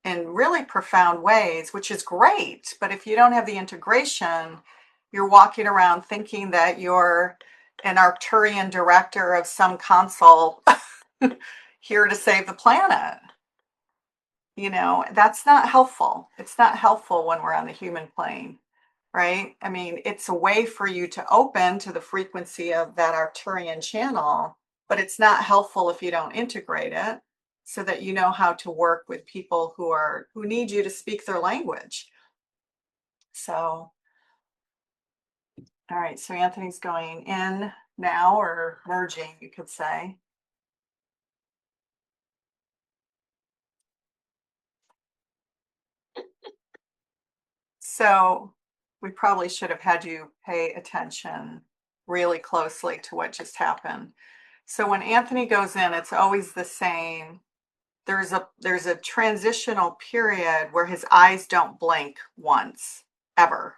in really profound ways, which is great. But if you don't have the integration, you're walking around thinking that you're an Arcturian director of some console here to save the planet. You know, that's not helpful. It's not helpful when we're on the human plane, right? I mean, it's a way for you to open to the frequency of that Arcturian channel, but it's not helpful if you don't integrate it so that you know how to work with people who need you to speak their language. So, all right, so Anthony's going in now, or merging, you could say. So we probably should have had you pay attention really closely to what just happened. So when Anthony goes in, it's always the same. There's a transitional period where his eyes don't blink once, ever.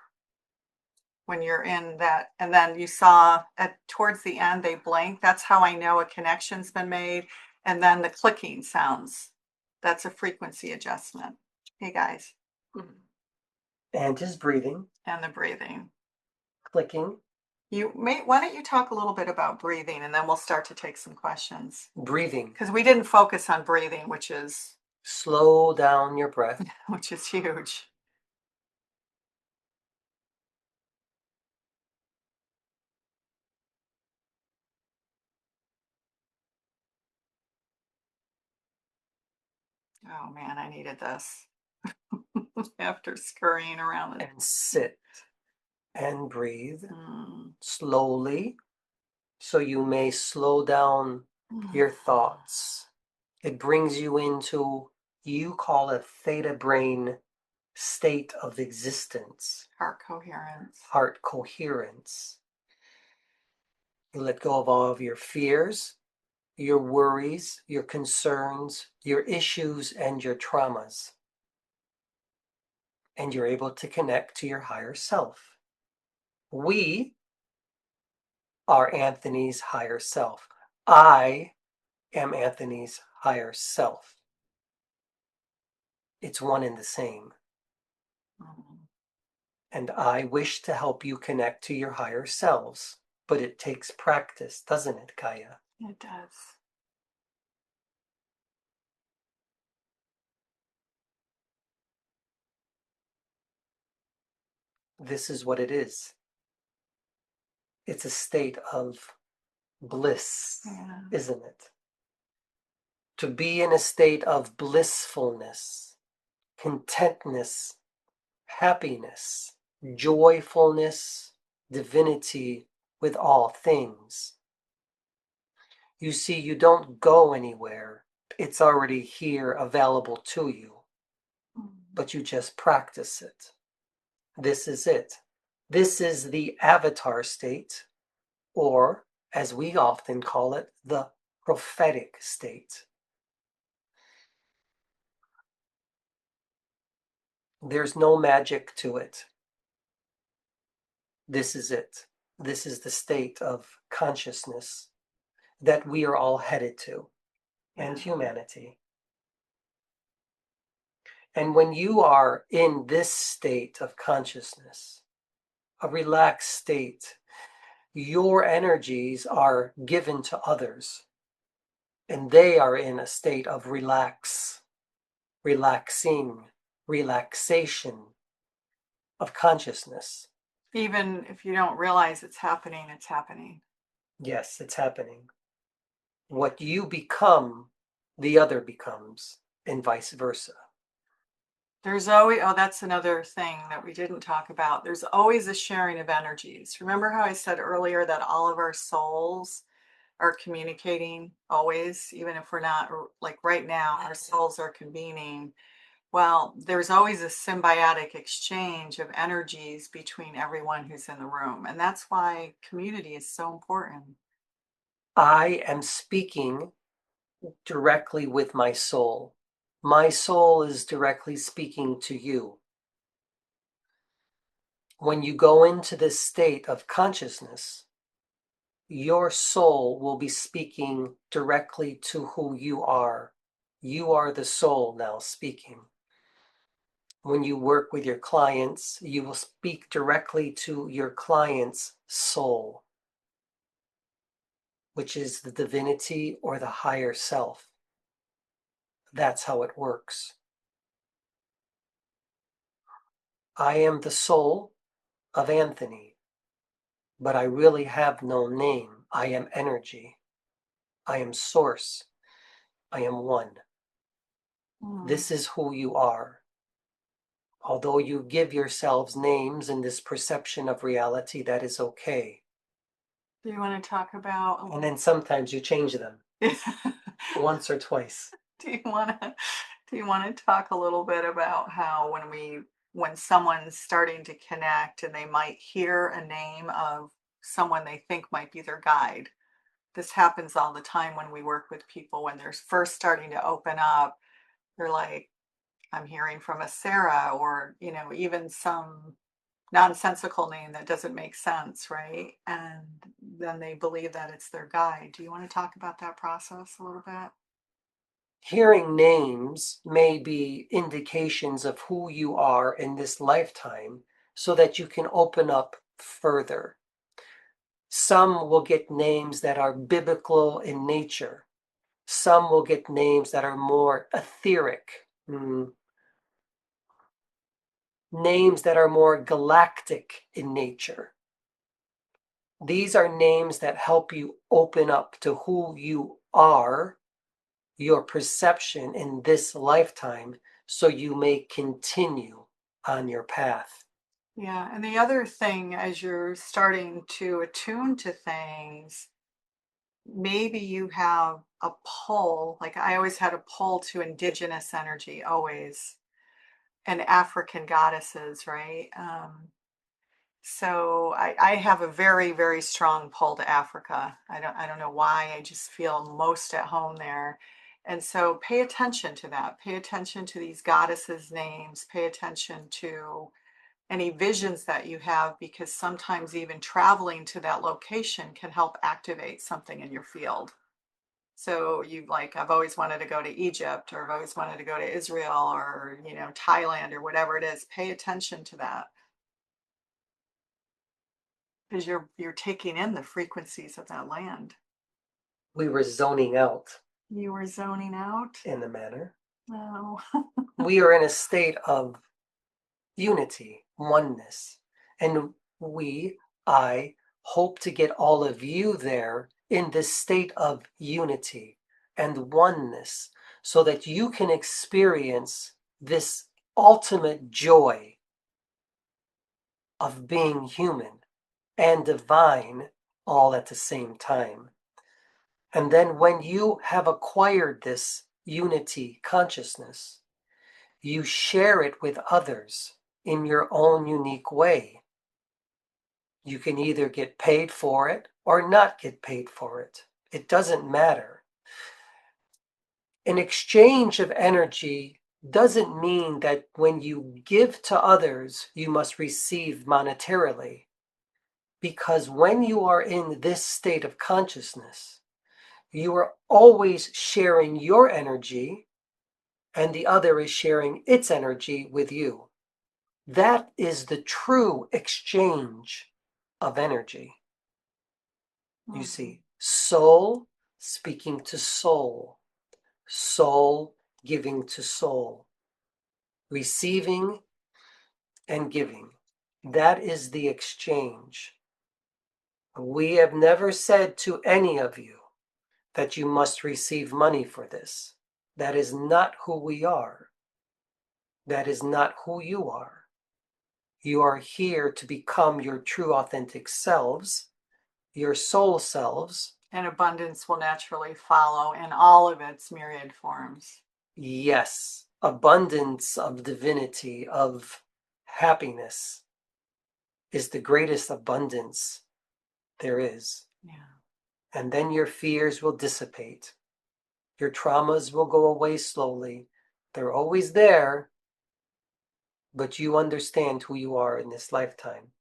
When you're in that, and then you saw towards the end they blink. That's how I know a connection's been made. And then the clicking sounds. That's a frequency adjustment. Hey guys. And his breathing. And the breathing. Clicking. Why don't you talk a little bit about breathing, and then we'll start to take some questions. Breathing. Because we didn't focus on breathing, which is... Slow down your breath. Which is huge. Oh man, I needed this. After scurrying around. And sit and breathe slowly, so you may slow down your thoughts. It brings you into, you call it theta brain state of existence. Heart coherence. Heart coherence. You let go of all of your fears, your worries, your concerns, your issues, and your traumas. And you're able to connect to your higher self. We are Anthony's higher self. I am Anthony's higher self. It's one and the same. And I wish to help you connect to your higher selves, but it takes practice, doesn't it, Gaia? It does. This is what it is. It's a state of bliss, isn't it? To be in a state of blissfulness, contentness, happiness, joyfulness, divinity with all things. You see, you don't go anywhere. It's already here, available to you. But you just practice it. This is it. This is the avatar state, or as we often call it, the prophetic state. There's no magic to it. This is it. This is the state of consciousness that we are all headed to, and humanity. And when you are in this state of consciousness, a relaxed state, your energies are given to others, and they are in a state of relaxation of consciousness. Even if you don't realize it's happening, it's happening. Yes, it's happening. What you become, the other becomes, and vice versa. There's always, that's another thing that we didn't talk about. There's always a sharing of energies. Remember how I said earlier that all of our souls are communicating always, even if we're not, like right now, our souls are convening. Well, there's always a symbiotic exchange of energies between everyone who's in the room. And that's why community is so important. I am speaking directly with my soul. My soul is directly speaking to you. When you go into this state of consciousness, your soul will be speaking directly to who you are You are the soul now speaking. When you work with your clients, you will speak directly to your client's soul, which is the divinity or the higher self. That's how it works. I am the soul of Anthony, but I really have no name. I am energy. I am source. I am one. This is who you are. Although you give yourselves names in this perception of reality, that is okay. Do you want to talk about? And then sometimes you change them once or twice. Do you want to talk a little bit about how when someone's starting to connect and they might hear a name of someone they think might be their guide? This happens all the time when we work with people when they're first starting to open up. They're like, I'm hearing from a Sarah, or, even some nonsensical name that doesn't make sense, right? And then they believe that it's their guide. Do you want to talk about that process a little bit? Hearing names may be indications of who you are in this lifetime so that you can open up further. Some will get names that are biblical in nature. Some will get names that are more etheric. Names that are more galactic in nature. These are names that help you open up to who you are, your perception in this lifetime, so you may continue on your path. Yeah, and the other thing, as you're starting to attune to things, maybe you have a pull, like I always had a pull to indigenous energy, always, and African goddesses, right? So I have a very, very strong pull to Africa. I don't know why. I just feel most at home there. And so pay attention to that. Pay attention to these goddesses' names. Pay attention to any visions that you have, because sometimes even traveling to that location can help activate something in your field. So I've always wanted to go to Egypt, or I've always wanted to go to Israel, or, Thailand, or whatever it is. Pay attention to that, because you're taking in the frequencies of that land. We were zoning out. You were zoning out? In a manner. No. We are in a state of unity, oneness. And I hope to get all of you there in this state of unity and oneness, so that you can experience this ultimate joy of being human and divine all at the same time. And then when you have acquired this unity consciousness, you share it with others in your own unique way. You can either get paid for it or not get paid for it. It doesn't matter. An exchange of energy doesn't mean that when you give to others, you must receive monetarily. Because when you are in this state of consciousness, you are always sharing your energy, and the other is sharing its energy with you. That is the true exchange of energy. You see, soul speaking to soul, soul giving to soul, receiving and giving. That is the exchange. We have never said to any of you that you must receive money for this. That is not who we are. That is not who you are. You are here to become your true authentic selves, your soul selves. And abundance will naturally follow in all of its myriad forms. Yes, abundance of divinity, of happiness is the greatest abundance there is. Yeah. And then your fears will dissipate. Your traumas will go away slowly. They're always there, but you understand who you are in this lifetime.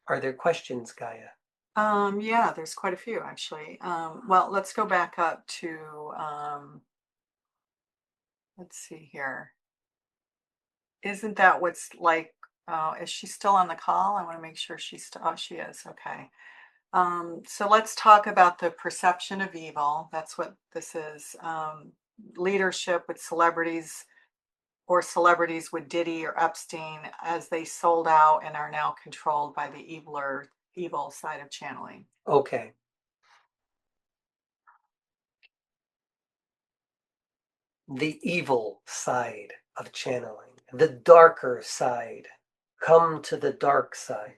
Are there questions, Gaia? Yeah, there's quite a few actually. Well, let's go back up to Let's see here. Isn't that what's like, is she still on the call? I want to make sure she's still, oh, she is. Okay. So let's talk about the perception of evil. That's what this is. Leadership with celebrities or celebrities with Diddy or Epstein as they sold out and are now controlled by the evil side of channeling. Okay. The evil side of channeling, the darker side. Come to the dark side.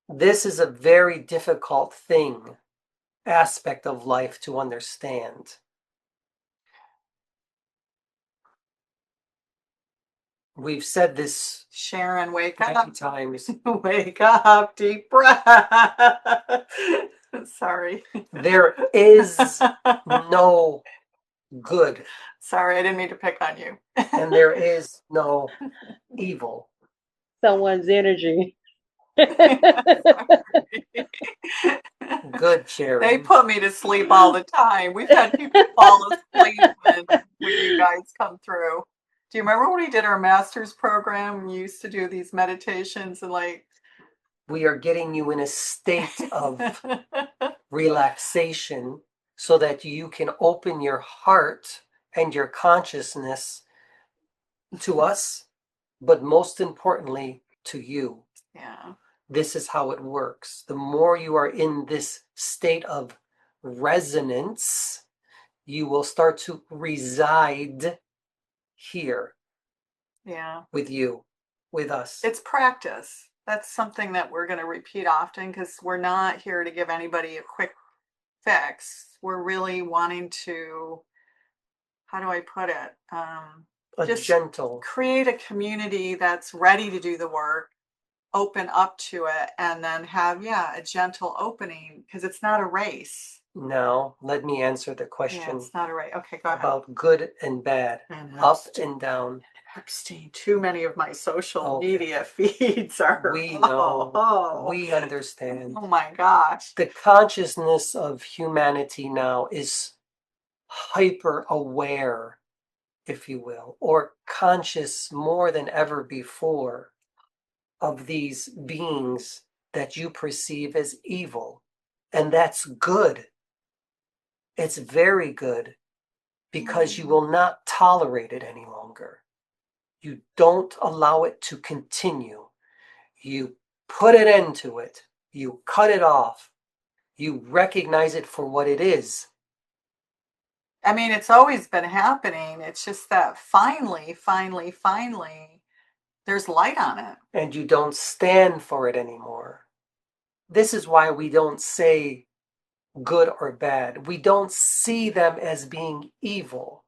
This is a very difficult aspect of life to understand. We've said this, Sharon, wake many up. times. Wake up, deep breath. Sorry. There is no good. Sorry, I didn't mean to pick on you. And there is no evil. Someone's energy. Good, Sharon. They put me to sleep all the time. We've had people fall asleep when you guys come through. Do you remember when we did our master's program? We used to do these meditations and like. We are getting you in a state of relaxation so that you can open your heart and your consciousness to us, but most importantly, to you. Yeah. This is how it works. The more you are in this state of resonance, you will start to reside here. Yeah. With you, with us. It's practice. That's something that we're going to repeat often because we're not here to give anybody a quick fix. We're really wanting to, how do I put it? Just gentle. Create a community that's ready to do the work, open up to it, and then have, a gentle opening because it's not a race. Now, let me answer the question. Yeah, it's not a race. Okay, go ahead. About good and bad, up and down. Epstein, too many of my social media feeds are. We know. We understand. Oh my gosh. The consciousness of humanity now is hyper aware, if you will, or conscious more than ever before of these beings that you perceive as evil. And that's good. It's very good because you will not tolerate it any longer. You don't allow it to continue. You put an end to it. You cut it off. You recognize it for what it is. I mean, it's always been happening. It's just that finally, there's light on it. And you don't stand for it anymore. This is why we don't say good or bad. We don't see them as being evil,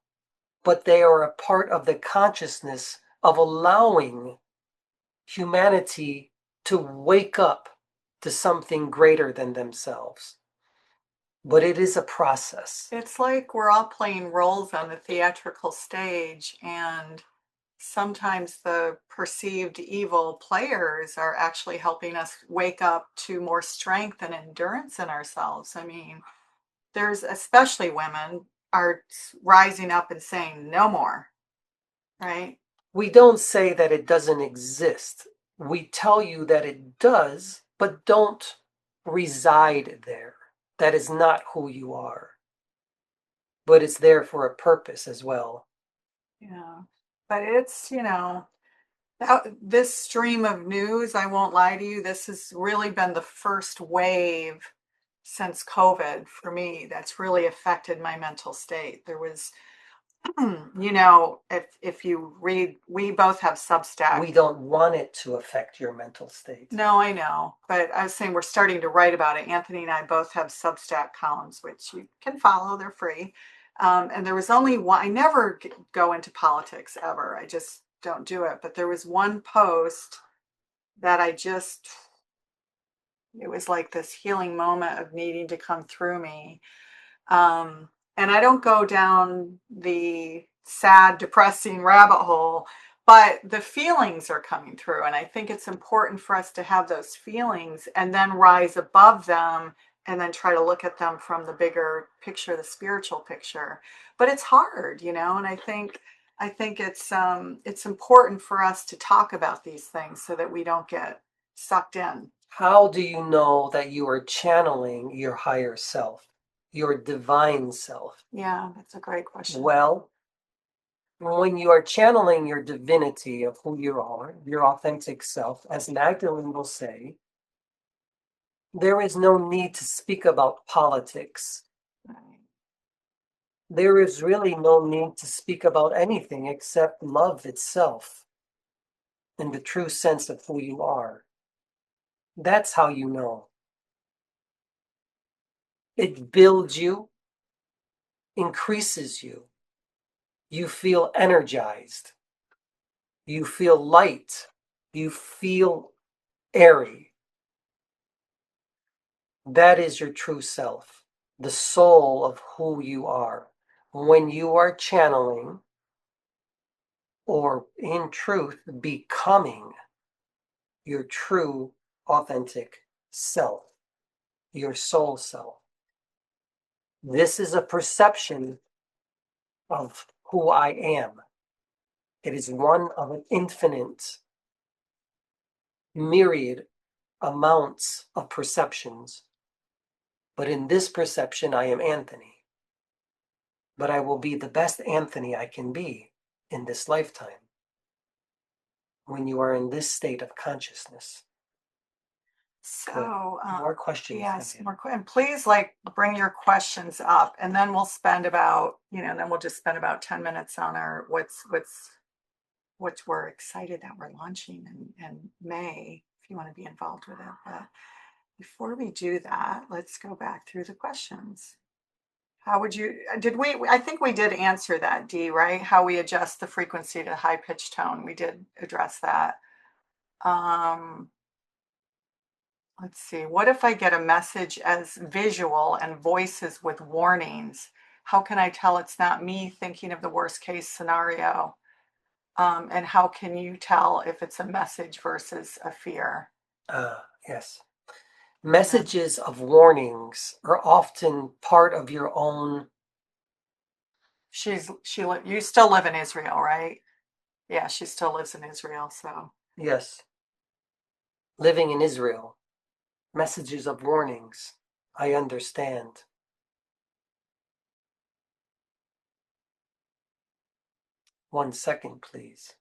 but they are a part of the consciousness of allowing humanity to wake up to something greater than themselves. But it is a process. It's like we're all playing roles on the theatrical stage, and sometimes the perceived evil players are actually helping us wake up to more strength and endurance in ourselves. I mean, there's especially women are rising up and saying no more, right? We don't say that it doesn't exist. We tell you that it does, but don't reside there. That is not who you are. But it's there for a purpose as well. Yeah. But it's, this stream of news, I won't lie to you, this has really been the first wave since COVID for me that's really affected my mental state. There was, if you read, we both have Substack. We don't want it to affect your mental state. No, I know. But I was saying we're starting to write about it. Anthony and I both have Substack columns, which you can follow. They're free. And there was only one. I never go into politics ever. I just don't do it. But there was one post that it was like this healing moment of needing to come through me. And I don't go down the sad, depressing rabbit hole, but the feelings are coming through. And I think it's important for us to have those feelings and then rise above them and then try to look at them from the bigger picture, the spiritual picture. But it's hard, and I think it's important for us to talk about these things so that we don't get sucked in. How do you know that you are channeling your higher self, your divine self? Yeah, that's a great question. Well, when you are channeling your divinity of who you are, your authentic self, as Magdalene will say, there is no need to speak about politics. Right. There is really no need to speak about anything except love itself and the true sense of who you are. That's how you know. It builds you, increases you. You feel energized. You feel light. You feel airy. That is your true self, the soul of who you are. When you are channeling, or in truth, becoming your true, authentic self, your soul self. This is a perception of who I am. It is one of an infinite, myriad amounts of perceptions. But in this perception, I am Anthony. But I will be the best Anthony I can be in this lifetime when you are in this state of consciousness. So, more questions. Yes, more and please bring your questions up, and then we'll spend about, then we'll just spend about 10 minutes on our what's we're excited that we're launching in May, if you want to be involved with it. But before we do that, let's go back through the questions. How would you, I think we did answer that, Dee, right? How we adjust the frequency to high pitch tone. We did address that. Let's see. What if I get a message as visual and voices with warnings? How can I tell it's not me thinking of the worst case scenario? And how can you tell if it's a message versus a fear? Yes. Messages of warnings are often part of your own. You still live in Israel, right? Yeah, she still lives in Israel, so. Yes. Living in Israel. Messages of warnings. I understand. One second, please.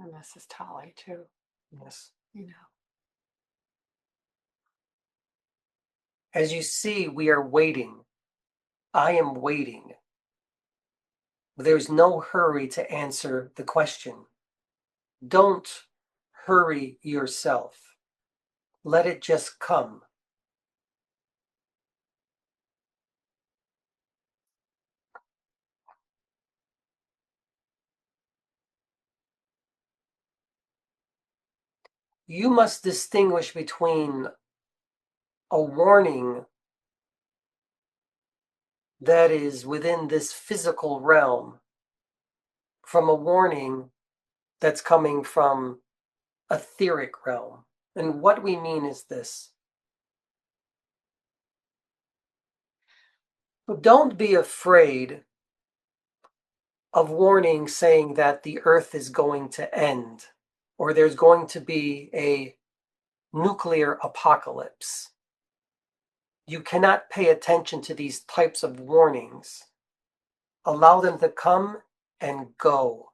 And this is Tali too. Yes. As you see, we are waiting. I am waiting. There's no hurry to answer the question. Don't hurry yourself. Let it just come. You must distinguish between a warning that is within this physical realm from a warning that's coming from etheric realm. And what we mean is this. Don't be afraid of warnings saying that the earth is going to end or there's going to be a nuclear apocalypse. You cannot pay attention to these types of warnings. Allow them to come and go.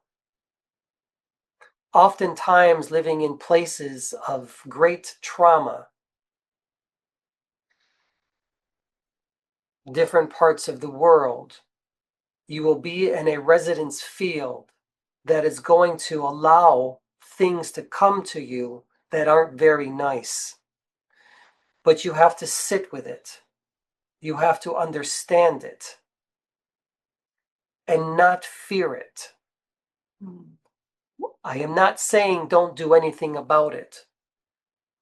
Oftentimes living in places of great trauma, different parts of the world, you will be in a residence field that is going to allow things to come to you that aren't very nice. But you have to sit with it. You have to understand it and not fear it. I am not saying don't do anything about it.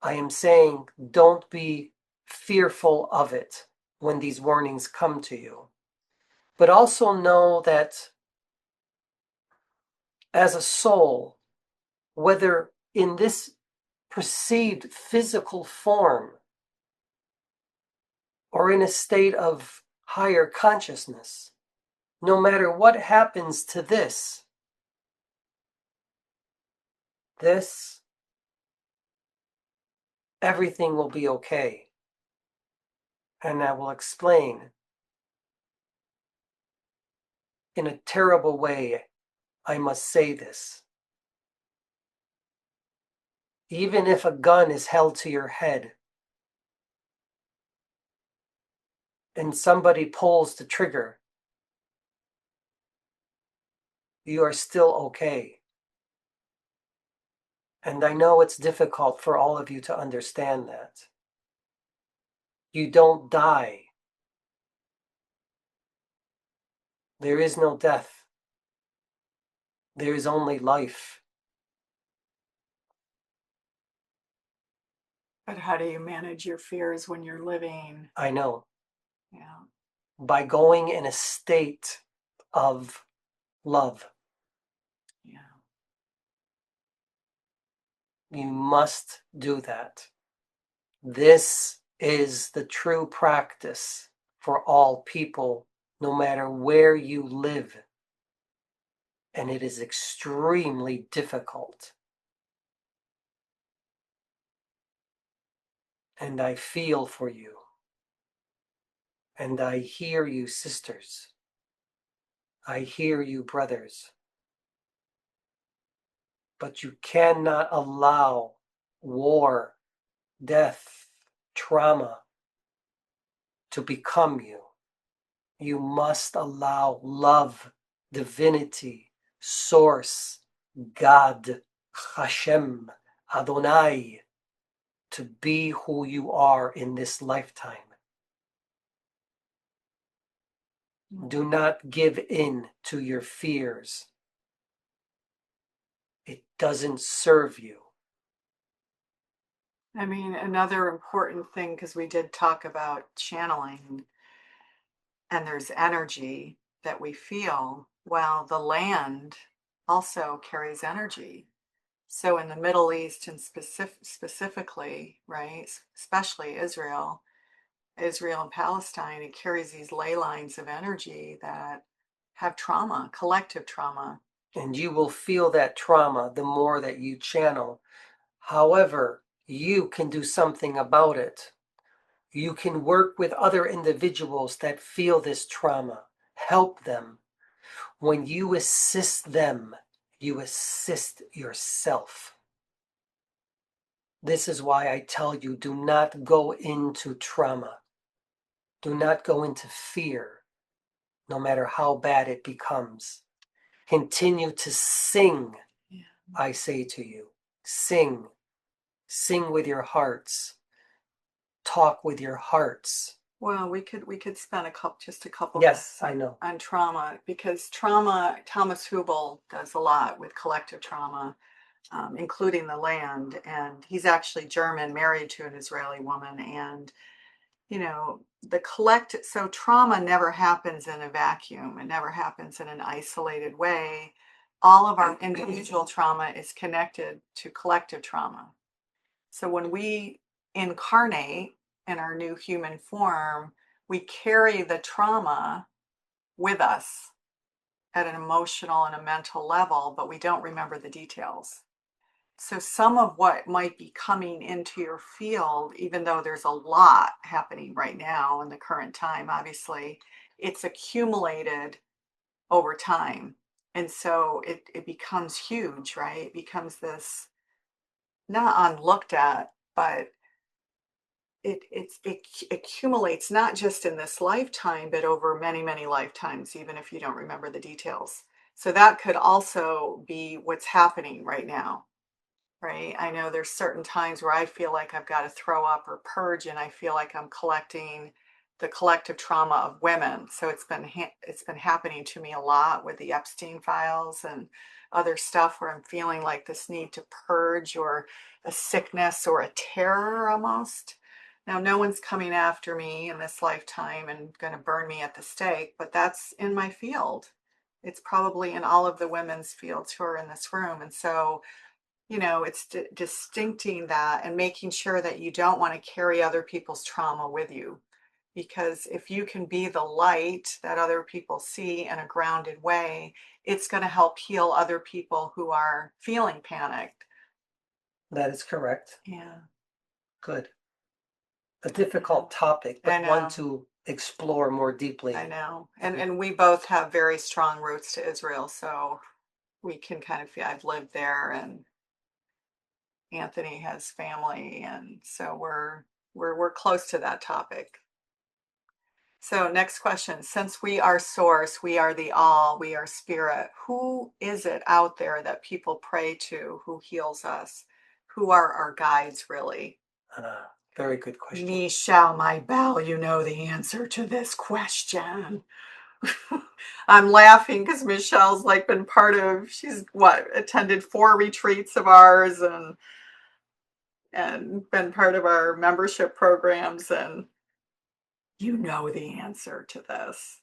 I am saying don't be fearful of it when these warnings come to you. But also know that as a soul, whether in this perceived physical form or in a state of higher consciousness, no matter what happens to this, everything will be okay. And I will explain. In a terrible way, I must say this. Even if a gun is held to your head and somebody pulls the trigger, you are still okay. And I know it's difficult for all of you to understand that. You don't die. There is no death. There is only life. But how do you manage your fears when you're living? I know. Yeah. By going in a state of love. Yeah. You must do that. This is the true practice for all people, no matter where you live. And it is extremely difficult. And I feel for you. And I hear you, sisters. I hear you, brothers. But you cannot allow war, death, trauma to become you. You must allow love, divinity, source, God, Hashem, Adonai, to be who you are in this lifetime. Do not give in to your fears. It doesn't serve you. I mean, another important thing, because we did talk about channeling, and there's energy that we feel. Well, the land also carries energy. So in the Middle East and specifically, right, especially Israel and Palestine, it carries these ley lines of energy that have trauma, collective trauma. And you will feel that trauma the more that you channel. However, you can do something about it. You can work with other individuals that feel this trauma. Help them. When you assist them, you assist yourself. This is why I tell you, do not go into trauma. Do not go into fear, no matter how bad it becomes. Continue to sing, I say to you. Sing. Sing with your hearts. Talk with your hearts. Well, we could spend a couple Yes, I know. on trauma, because trauma, Thomas Hubel does a lot with collective trauma, including the land. And he's actually German, married to an Israeli woman. And, you know, so trauma never happens in a vacuum. It never happens in an isolated way. All of our individual trauma is connected to collective trauma. So when we incarnate in our new human form, we carry the trauma with us at an emotional and a mental level, but we don't remember the details. So some of what might be coming into your field, even though there's a lot happening right now in the current time, obviously, it's accumulated over time. And so it becomes huge, right? It becomes this, not unlooked at, but it accumulates not just in this lifetime, but over many, many lifetimes, even if you don't remember the details. So that could also be what's happening right now, right? I know there's certain times where I feel like I've got to throw up or purge, and I feel like I'm collecting the collective trauma of women. So it's been happening to me a lot with the Epstein files and other stuff, where I'm feeling like this need to purge, or a sickness or a terror almost. Now, no one's coming after me in this lifetime and going to burn me at the stake, but that's in my field. It's probably in all of the women's fields who are in this room. And so, you know, it's distincting that and making sure that you don't want to carry other people's trauma with you. Because if you can be the light that other people see in a grounded way, it's going to help heal other people who are feeling panicked. That is correct. Yeah. Good. A difficult topic, but one to explore more deeply. I know. And we both have very strong roots to Israel, so we can kind of feel, I've lived there, and Anthony has family, and so we're close to that topic. So next question, since we are source, we are the all, we are spirit, who is it out there that people pray to who heals us? Who are our guides, really? Very good question. Michelle, my belle, you know the answer to this question. I'm laughing because Michelle's like been part of, she's attended 4 retreats of ours and been part of our membership programs, and you know the answer to this.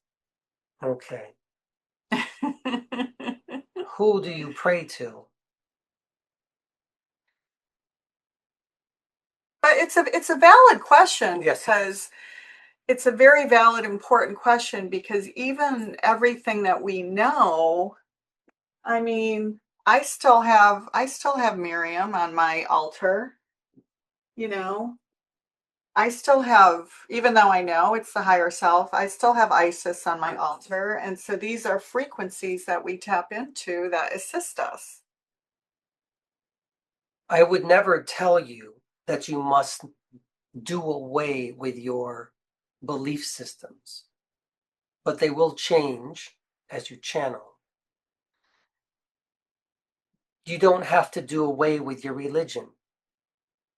Okay. Who do you pray to? But it's a valid question. Yes. Because it's a very valid, important question, because even everything that we know, I mean, I still have Miriam on my altar, you know. I still have, even though I know it's the higher self, I still have Isis on my altar. And so these are frequencies that we tap into that assist us. I would never tell you that you must do away with your belief systems, but they will change as you channel. You don't have to do away with your religion.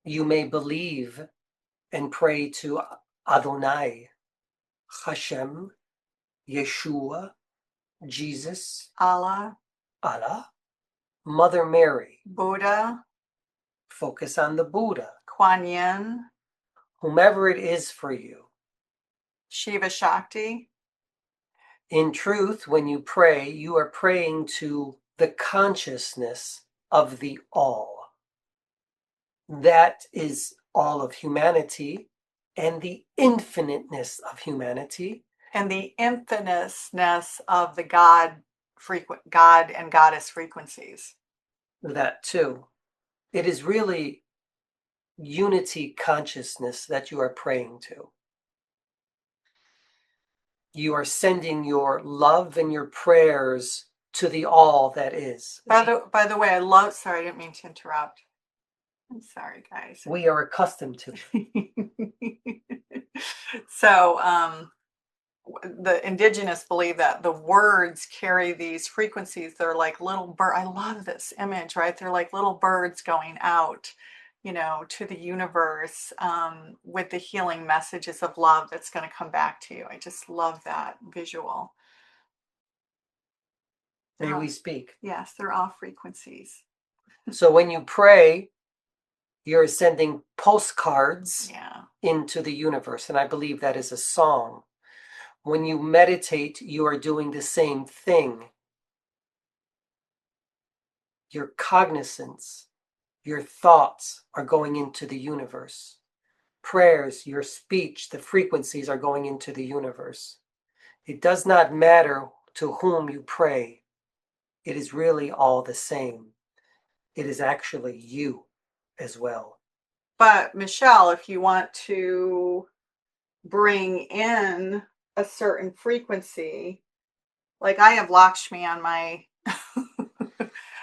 You may believe and pray to Adonai, Hashem, Yeshua, Jesus, Allah, Mother Mary. Buddha. Focus on the Buddha. Kuan Yin. Whomever it is for you. Shiva Shakti. In truth, when you pray, you are praying to the consciousness of the all. That is all of humanity and the infiniteness of humanity. And the infiniteness of the God and Goddess frequencies. That too. It is really unity consciousness that you are praying to. You are sending your love and your prayers to the all that is. By the way, sorry, I didn't mean to interrupt. I'm sorry, guys. We are accustomed to it. So, the indigenous believe that the words carry these frequencies. They're like little birds. I love this image, right? They're like little birds going out, you know, to the universe with the healing messages of love that's going to come back to you. I just love that visual. May we speak? Yes, they're all frequencies. So when you pray, you're sending postcards into the universe. And I believe that is a song. When you meditate, you are doing the same thing. Your cognizance, your thoughts are going into the universe. Prayers, your speech, the frequencies are going into the universe. It does not matter to whom you pray. It is really all the same. It is actually you as well. But Michelle, if you want to bring in a certain frequency, like I have Lakshmi on my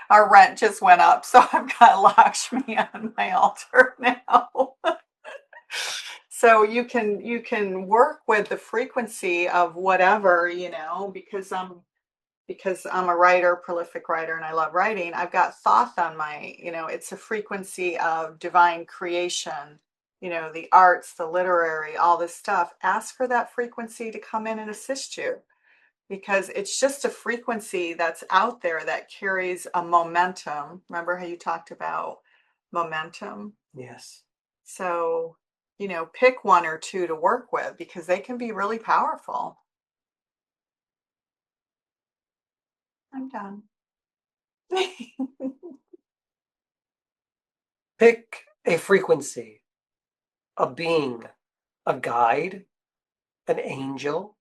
our rent just went up, so I've got Lakshmi on my altar now. So you can work with the frequency of whatever, you know, because I'm a writer, prolific writer, and I love writing. I've got Thoth on my, you know, it's a frequency of divine creation, you know, the arts, the literary, all this stuff. Ask for that frequency to come in and assist you, because it's just a frequency that's out there that carries a momentum. Remember how you talked about momentum? Yes. So pick one or two to work with because they can be really powerful. I'm done. Pick a frequency, a being, a guide, an angel,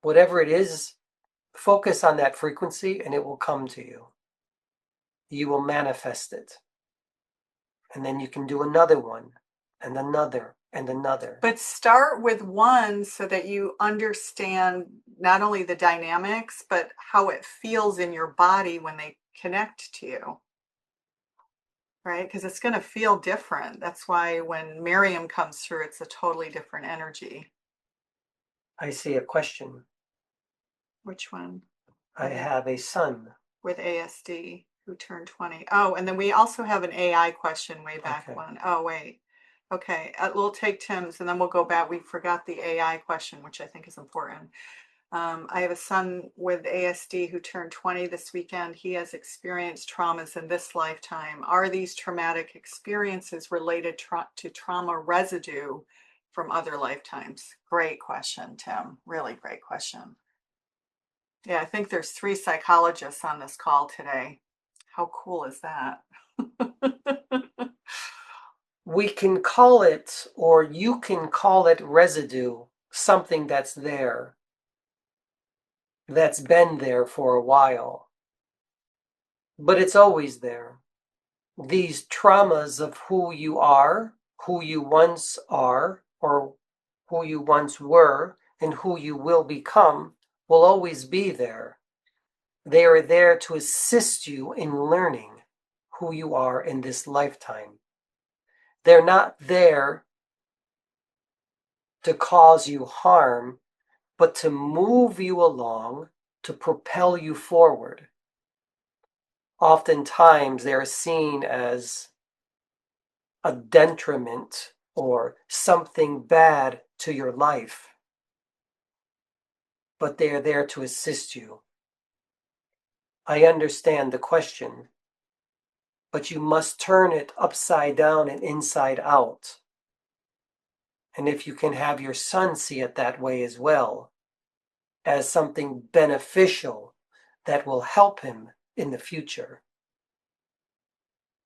whatever it is, focus on that frequency and it will come to you. You will manifest it. And then you can do another one and another and another. But start with one so that you understand not only the dynamics, but how it feels in your body when they connect to you. Right? Because it's going to feel different. That's why when Miriam comes through, it's a totally different energy. I see a question. Which one? I have a son with ASD who turned 20. Oh, and then we also have an AI question way back when. Oh, wait. Okay, we'll take Tim's and then we'll go back. We forgot the AI question, which I think is important. I have a son with ASD who turned 20 this weekend. He has experienced traumas in this lifetime. Are these traumatic experiences related to trauma residue from other lifetimes? Great question, Tim. Really great question. Yeah, I think there's 3 psychologists on this call today. How cool is that? We can call it, or you can call it residue, something that's there, that's been there for a while. But it's always there. These traumas of who you are, who you once are, or who you once were, and who you will become, will always be there. They are there to assist you in learning who you are in this lifetime. They're not there to cause you harm, but to move you along, to propel you forward. Oftentimes they're seen as a detriment or something bad to your life, but they are there to assist you. I understand the question, but you must turn it upside down and inside out. And if you can have your son see it that way as well, as something beneficial that will help him in the future.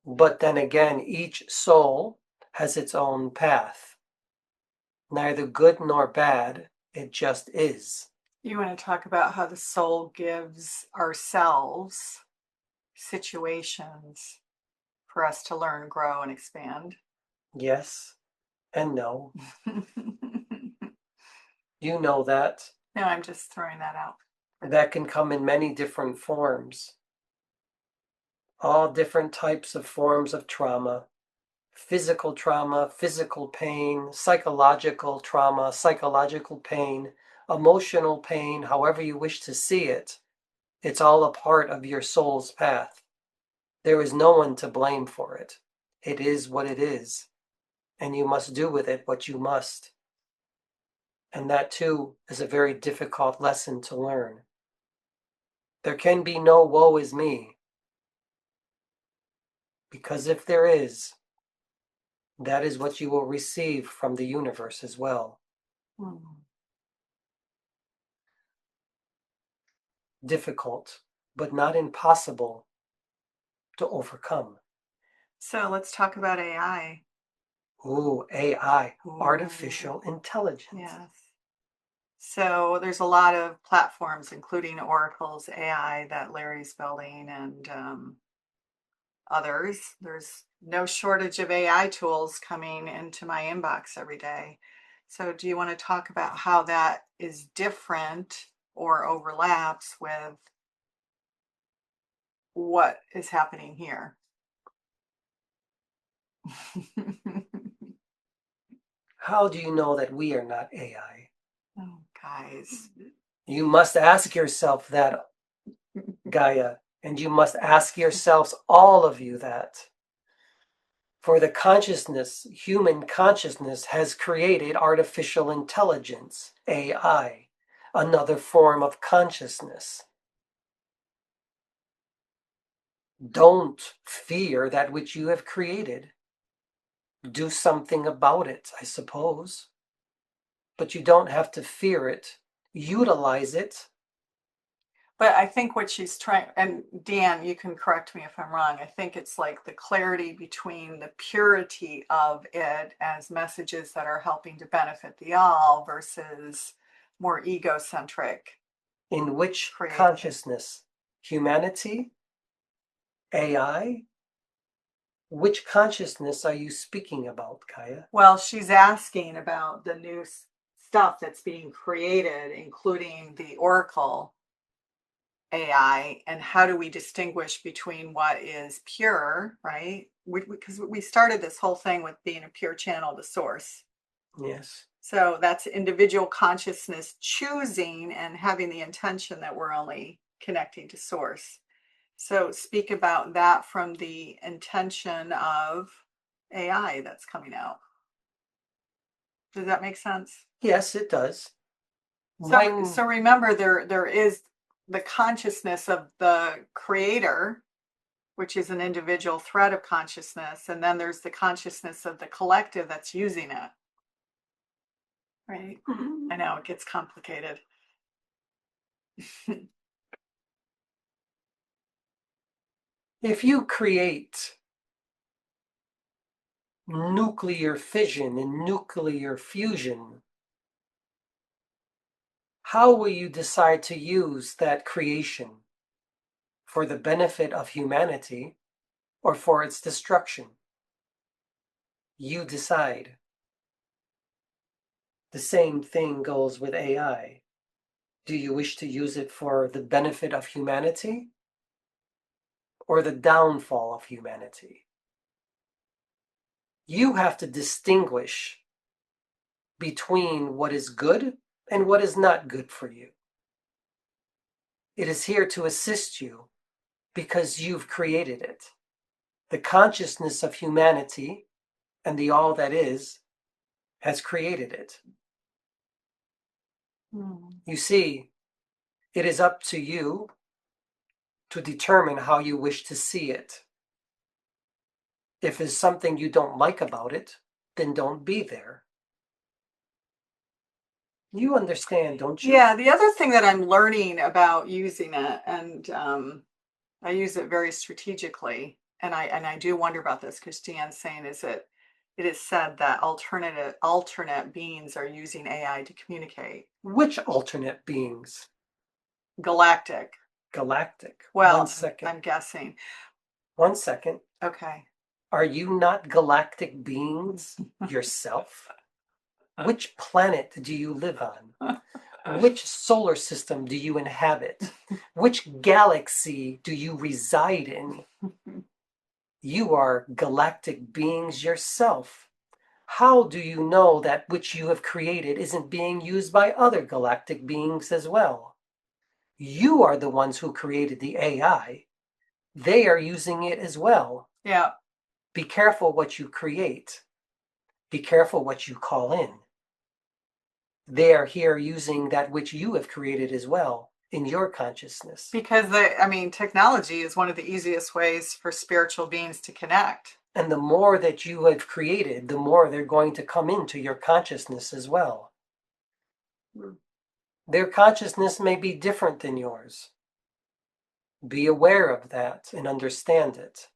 But then again, each soul has its own path. Neither good nor bad, it just is. You want to talk about how the soul gives ourselves situations for us to learn, grow, and expand? Yes and no. You know that. No, I'm just throwing that out. That can come in many different forms. All different types of forms of trauma. Physical trauma, physical pain, psychological trauma, psychological pain, emotional pain, however you wish to see it. It's all a part of your soul's path. There is no one to blame for it. It is what it is. And you must do with it what you must. And that too is a very difficult lesson to learn. There can be no woe is me. Because if there is, that is what you will receive from the universe as well. Difficult, but not impossible to overcome. So let's talk about AI. Ooh, AI, artificial intelligence. Yes. So there's a lot of platforms, including Oracle's AI that Larry's building and others. There's no shortage of AI tools coming into my inbox every day. So do you want to talk about how that is different or overlaps with what is happening here? How do you know that we are not AI? Oh, guys. You must ask yourself that, Gaia, and you must ask yourselves, all of you, that. For the consciousness, human consciousness has created artificial intelligence, AI, another form of consciousness. Don't fear that which you have created. do something about it, I suppose. But you don't have to fear it. Utilize it. But I think what she's trying, and Dan, you can correct me if I'm wrong, I think it's like the clarity between the purity of it as messages that are helping to benefit the all versus more egocentric. In which consciousness? Humanity? AI? Which consciousness are you speaking about, Gaia? Well, she's asking about the new stuff that's being created, including the Oracle AI, and how do we distinguish between what is pure, right? Because we started this whole thing with being a pure channel to source. Yes. So that's individual consciousness choosing and having the intention that we're only connecting to source. So speak about that from the intention of AI that's coming out. Does that make sense? Yes, it does. So remember, there is the consciousness of the creator, which is an individual thread of consciousness, and then there's the consciousness of the collective that's using it. Right? I know it gets complicated. If you create nuclear fission and nuclear fusion, how will you decide to use that creation for the benefit of humanity or for its destruction? You decide. The same thing goes with AI. Do you wish to use it for the benefit of humanity or the downfall of humanity? You have to distinguish between what is good and what is not good for you. It is here to assist you because you've created it. The consciousness of humanity and the all that is has created it. You see, it is up to you to determine how you wish to see it. If there's something you don't like about it, then don't be there. You understand, don't you? Yeah, the other thing that I'm learning about using it, and I use it very strategically, and I do wonder about this because Deanne's saying it is said that alternate beings are using AI to communicate. Which alternate beings? Galactic. Galactic. Well, 1 second. I'm guessing. 1 second. Okay. Are you not galactic beings yourself? Which planet do you live on? Which solar system do you inhabit? Which galaxy do you reside in? You are galactic beings yourself. How do you know that which you have created isn't being used by other galactic beings as well? You are the ones who created the AI. They are using it as well. Yeah. Be careful what you create. Be careful what you call in. They are here using that which you have created as well in your consciousness. Because technology is one of the easiest ways for spiritual beings to connect. And the more that you have created, the more they're going to come into your consciousness as well. Their consciousness may be different than yours. Be aware of that and understand it.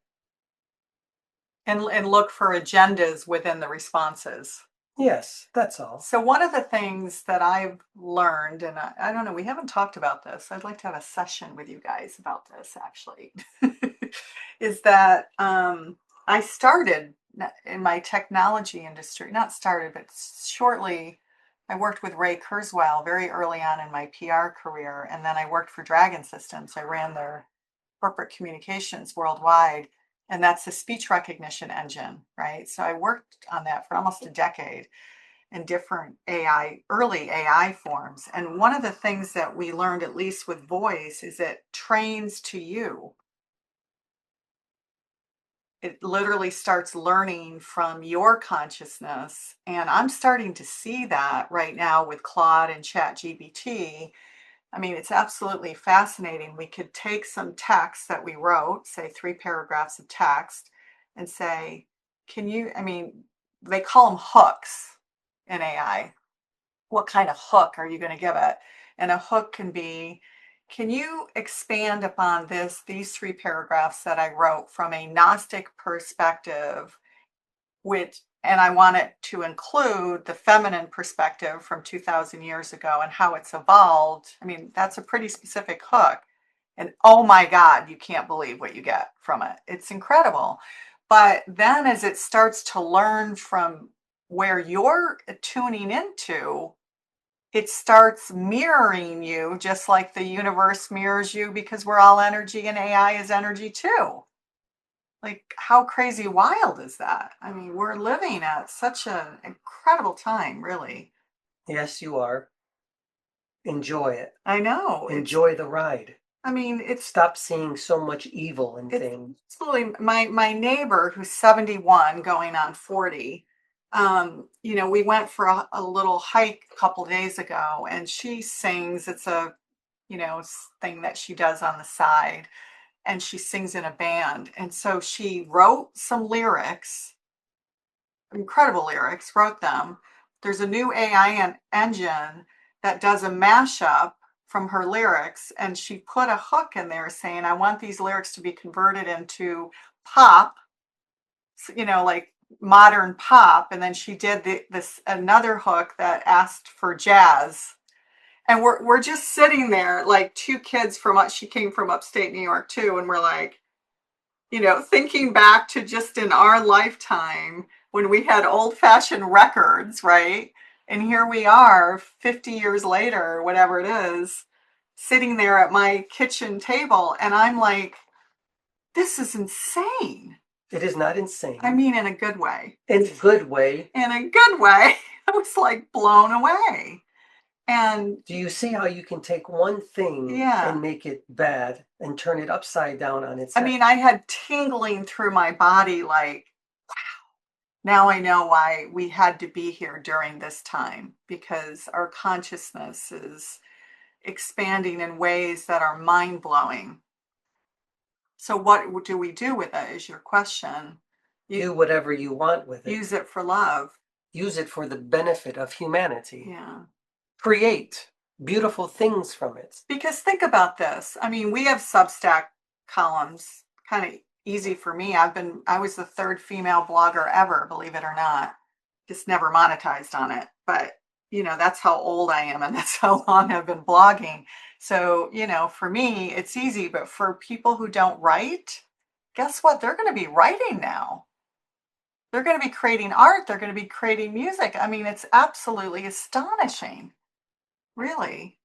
And look for agendas within the responses. Yes, that's all. So one of the things that I've learned, and I don't know, we haven't talked about this. I'd like to have a session with you guys about this, actually, is that I started in my technology industry, not started, but shortly, I worked with Ray Kurzweil very early on in my PR career. And then I worked for Dragon Systems. I ran their corporate communications worldwide. And that's the speech recognition engine, right? So I worked on that for almost a decade in different early AI forms. And one of the things that we learned, at least with voice, is it trains to you. It literally starts learning from your consciousness. And I'm starting to see that right now with Claude and ChatGPT. It's absolutely fascinating. We could take some text that we wrote, say 3 paragraphs of text, and say, they call them hooks in AI. What kind of hook are you going to give it? And a hook can be, can you expand upon these 3 paragraphs that I wrote from a Gnostic perspective, and I want it to include the feminine perspective from 2000 years ago and how it's evolved. I mean, that's a pretty specific hook. And oh my God, you can't believe what you get from it. It's incredible. But then as it starts to learn from where you're tuning into, it starts mirroring you just like the universe mirrors you, because we're all energy and AI is energy too. Like, how crazy wild is that? I mean, we're living at such an incredible time, really. Yes, you are. Enjoy it. I know. Enjoy the ride. I mean, stop seeing so much evil in things. Absolutely. My neighbor, who's 71 going on 40, we went for a little hike a couple days ago, and she sings. It's a thing that she does on the side, and she sings in a band. And so she wrote some lyrics, incredible lyrics, wrote them. There's a new AI engine that does a mashup from her lyrics, and she put a hook in there saying, I want these lyrics to be converted into pop, like modern pop. And then she did this another hook that asked for jazz. And we're just sitting there like 2 kids she came from upstate New York too, and we're like, thinking back to just in our lifetime when we had old-fashioned records, right? And here we are 50 years later, whatever it is, sitting there at my kitchen table, and I'm like, this is insane. It is not insane. I mean, in a good way. In a good way. In a good way. I was like blown away. And do you see how you can take one thing and make it bad and turn it upside down on its head? I mean, I had tingling through my body like, wow. Now I know why we had to be here during this time, because our consciousness is expanding in ways that are mind-blowing. So what do we do with it is your question. Do whatever you want with it. Use it for love. Use it for the benefit of humanity. Yeah. Create beautiful things from it. Because think about this. I mean, we have Substack columns, kind of easy for me. I was the 3rd female blogger ever, believe it or not. Just never monetized on it. But, that's how old I am, and that's how long I've been blogging. So, for me, it's easy. But for people who don't write, guess what? They're going to be writing now. They're going to be creating art. They're going to be creating music. I mean, it's absolutely astonishing. Really.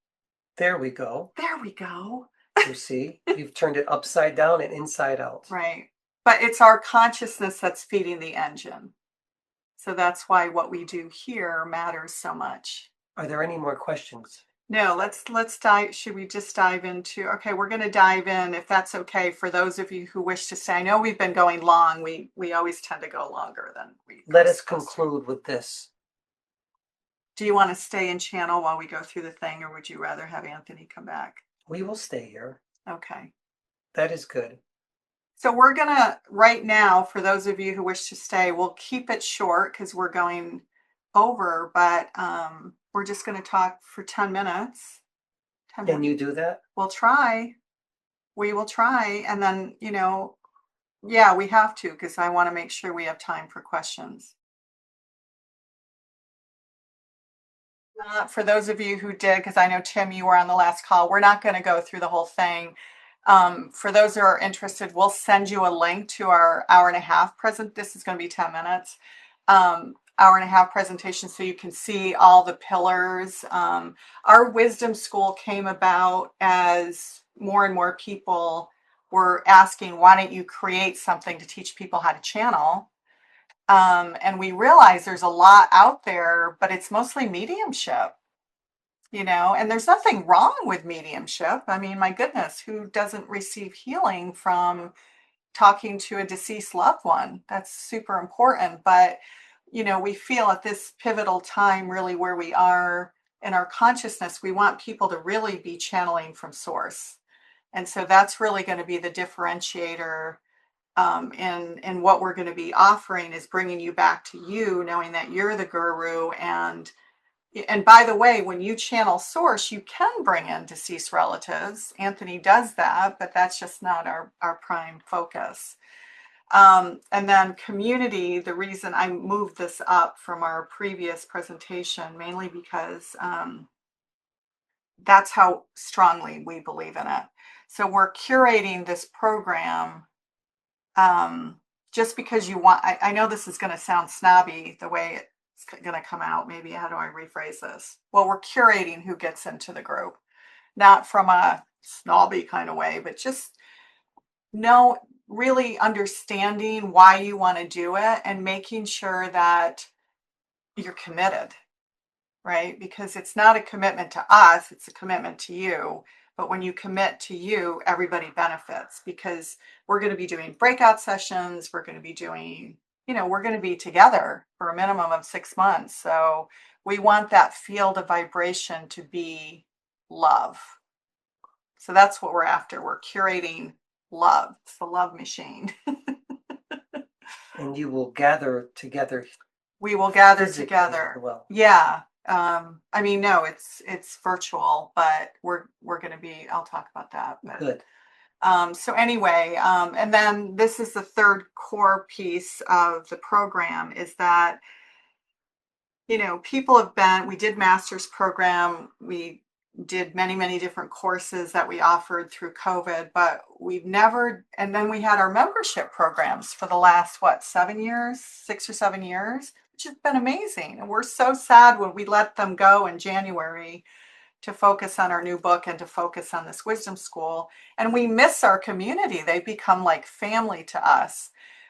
There we go. There we go. You see, you've turned it upside down and inside out. Right. But it's our consciousness that's feeding the engine. So that's why what we do here matters so much. Are there any more questions? No, let's dive. Should we just dive into? Okay, we're going to dive in, if that's okay, for those of you who wish to stay. I know we've been going long. We always tend to go longer than we. Let us conclude with this. Do you want to stay in channel while we go through the thing, or would you rather have Anthony come back? We will stay here. Okay. That is good. So we're going to, right now, for those of you who wish to stay, we'll keep it short because we're going over, but we're just going to talk for 10 minutes. Can you do that? We'll try. We will try. And then, yeah, we have to, because I want to make sure we have time for questions. For those of you who did, because I know, Tim, you were on the last call, we're not going to go through the whole thing. For those who are interested, we'll send you a link to our hour-and-a-half present. This is going to be 10 minutes. Hour-and-a-half presentation, so you can see all the pillars. Our wisdom school came about as more and more people were asking, why don't you create something to teach people how to channel? And we realize there's a lot out there, but it's mostly mediumship, and there's nothing wrong with mediumship. I mean, my goodness, who doesn't receive healing from talking to a deceased loved one? That's super important. But, we feel at this pivotal time, really where we are in our consciousness, we want people to really be channeling from source. And so that's really going to be the differentiator And what we're going to be offering is bringing you back to you, knowing that you're the guru. And by the way, when you channel source, you can bring in deceased relatives. Anthony does that, but that's just not our prime focus. And then community, the reason I moved this up from our previous presentation, mainly because that's how strongly we believe in it. So we're curating this program just because you want, I know this is going to sound snobby the way it's going to come out. Maybe how do I rephrase this? Well, we're curating who gets into the group, not from a snobby kind of way, but just really understanding why you want to do it and making sure that you're committed, right? Because it's not a commitment to us, it's a commitment to you. But when you commit to you, everybody benefits, because we're going to be doing breakout sessions. We're going to be doing, we're going to be together for a minimum of 6 months. So we want that field of vibration to be love. So that's what we're after. We're curating love. It's the love machine. And you will gather together. We will gather together. Well. Yeah. I mean, no, it's virtual, but we're going to be, I'll talk about that. But, good. So anyway, and then this is the third core piece of the program, is that, people we did master's program. We did many, many different courses that we offered through COVID, but and then we had our membership programs for the last, 7 years, 6 or 7 years, which has been amazing. And we're so sad when we let them go in January to focus on our new book and to focus on this wisdom school. And we miss our community. They become like family to us.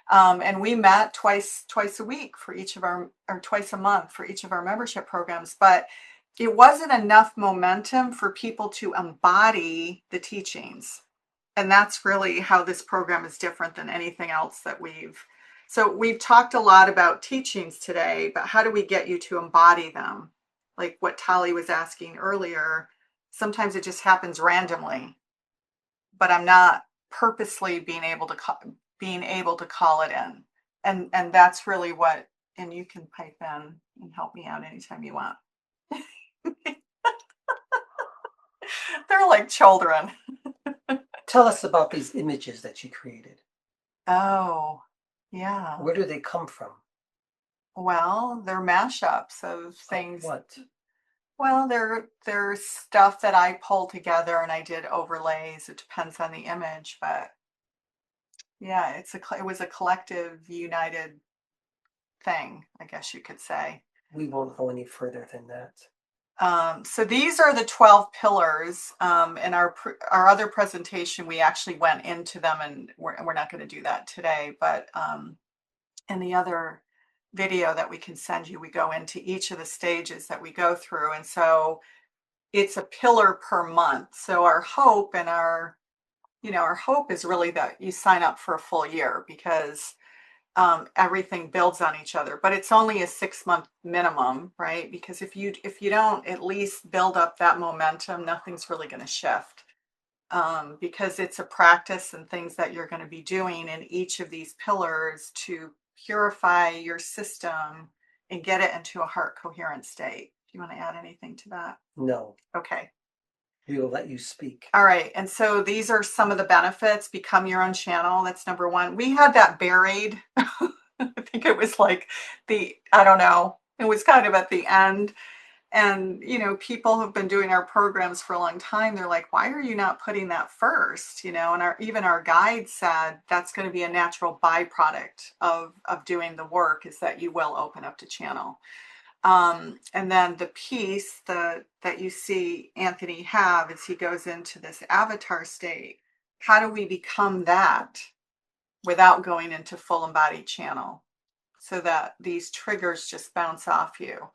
And we met twice a week for each of or twice a month for each of our membership programs. But it wasn't enough momentum for people to embody the teachings. And that's really how this program is different than anything else that we've talked a lot about teachings today, but how do we get you to embody them? Like what Tali was asking earlier, sometimes it just happens randomly, but I'm not purposely being able to call it in. And that's really what, and you can pipe in and help me out anytime you want. They're like children. Tell us about these images that you created. Oh, yeah. Where do they come from? Well, they're mashups of things. What? Well, they're stuff that I pulled together and I did overlays. It depends on the image, but yeah, it was a collective, united thing, I guess you could say. We won't go any further than that. So these are the 12 pillars. In our other presentation, we actually went into them, and we're not going to do that today. But in the other video that we can send you, we go into each of the stages that we go through, and so it's a pillar per month. So our hope and our hope is really that you sign up for a full year, because everything builds on each other, but it's only a 6-month minimum, right? Because if you don't at least build up that momentum, nothing's really going to shift, because it's a practice and things that you're going to be doing in each of these pillars to purify your system and get it into a heart coherent state. Do you want to add anything to that? No. Okay. We will let you speak. All right. And so these are some of the benefits. Become your own channel. That's number one. We had that buried. I think it was like I don't know. It was kind of at the end. And, people who've been doing our programs for a long time, they're like, why are you not putting that first? And even our guide said that's going to be a natural byproduct of doing the work, is that you will open up to channel. And then the piece that you see Anthony have is he goes into this avatar state. How do we become that without going into full embodied channel, so that these triggers just bounce off you?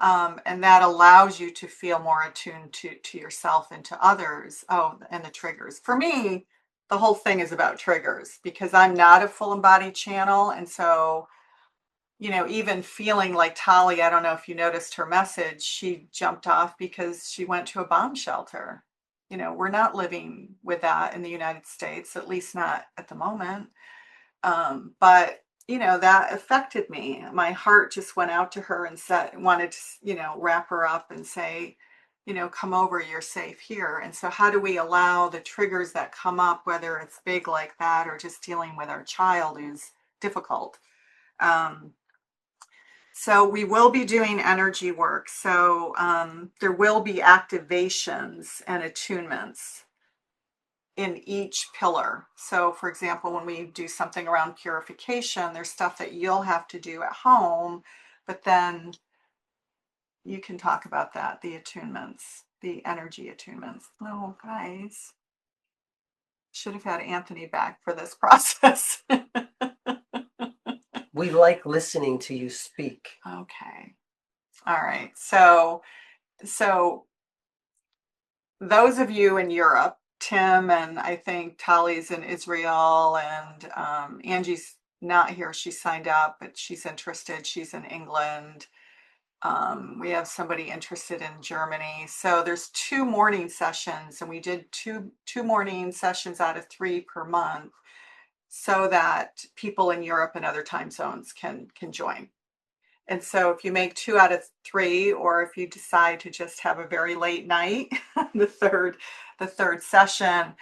And that allows you to feel more attuned to yourself and to others. Oh, and the triggers. For me, the whole thing is about triggers, because I'm not a full embodied channel. And so even feeling like Tali, I don't know if you noticed her message, she jumped off because she went to a bomb shelter. We're not living with that in the United States, at least not at the moment. But that affected me. My heart just went out to her and wanted to, wrap her up and say, come over, you're safe here. And so how do we allow the triggers that come up, whether it's big like that or just dealing with our child who's difficult? So we will be doing energy work. So there will be activations and attunements in each pillar. So for example, when we do something around purification, there's stuff that you'll have to do at home, but then you can talk about that, the attunements, the energy attunements. Oh, guys, should have had Anthony back for this process. We like listening to you speak. Okay. All right. So those of you in Europe, Tim and I think Tali's in Israel, and Angie's not here. She signed up, but she's interested. She's in England. We have somebody interested in Germany. So there's 2 morning sessions, and we did two morning sessions out of 3 per month, so that people in Europe and other time zones can join. And so if you make 2 out of 3, or if you decide to just have a very late night, the third session,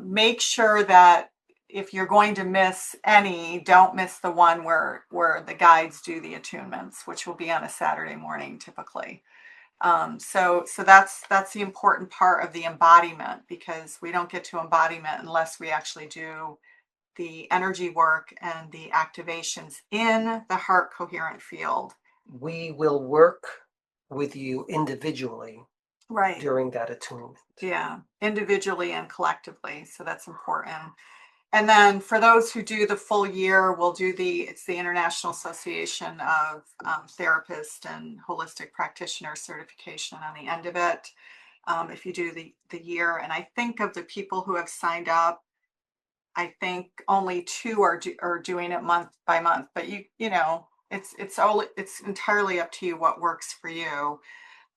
make sure that if you're going to miss any, don't miss the one where the guides do the attunements, which will be on a Saturday morning typically. So that's the important part of the embodiment, because we don't get to embodiment unless we actually do the energy work and the activations in the heart coherent field. We will work with you individually, right, during that attunement. Yeah, individually and collectively. So that's important. And then for those who do the full year, we'll do it's the International Association of Therapists and Holistic Practitioner certification on the end of it. If you do the year, and I think of the people who have signed up, I think only 2 are doing it month by month, but it's entirely up to you what works for you.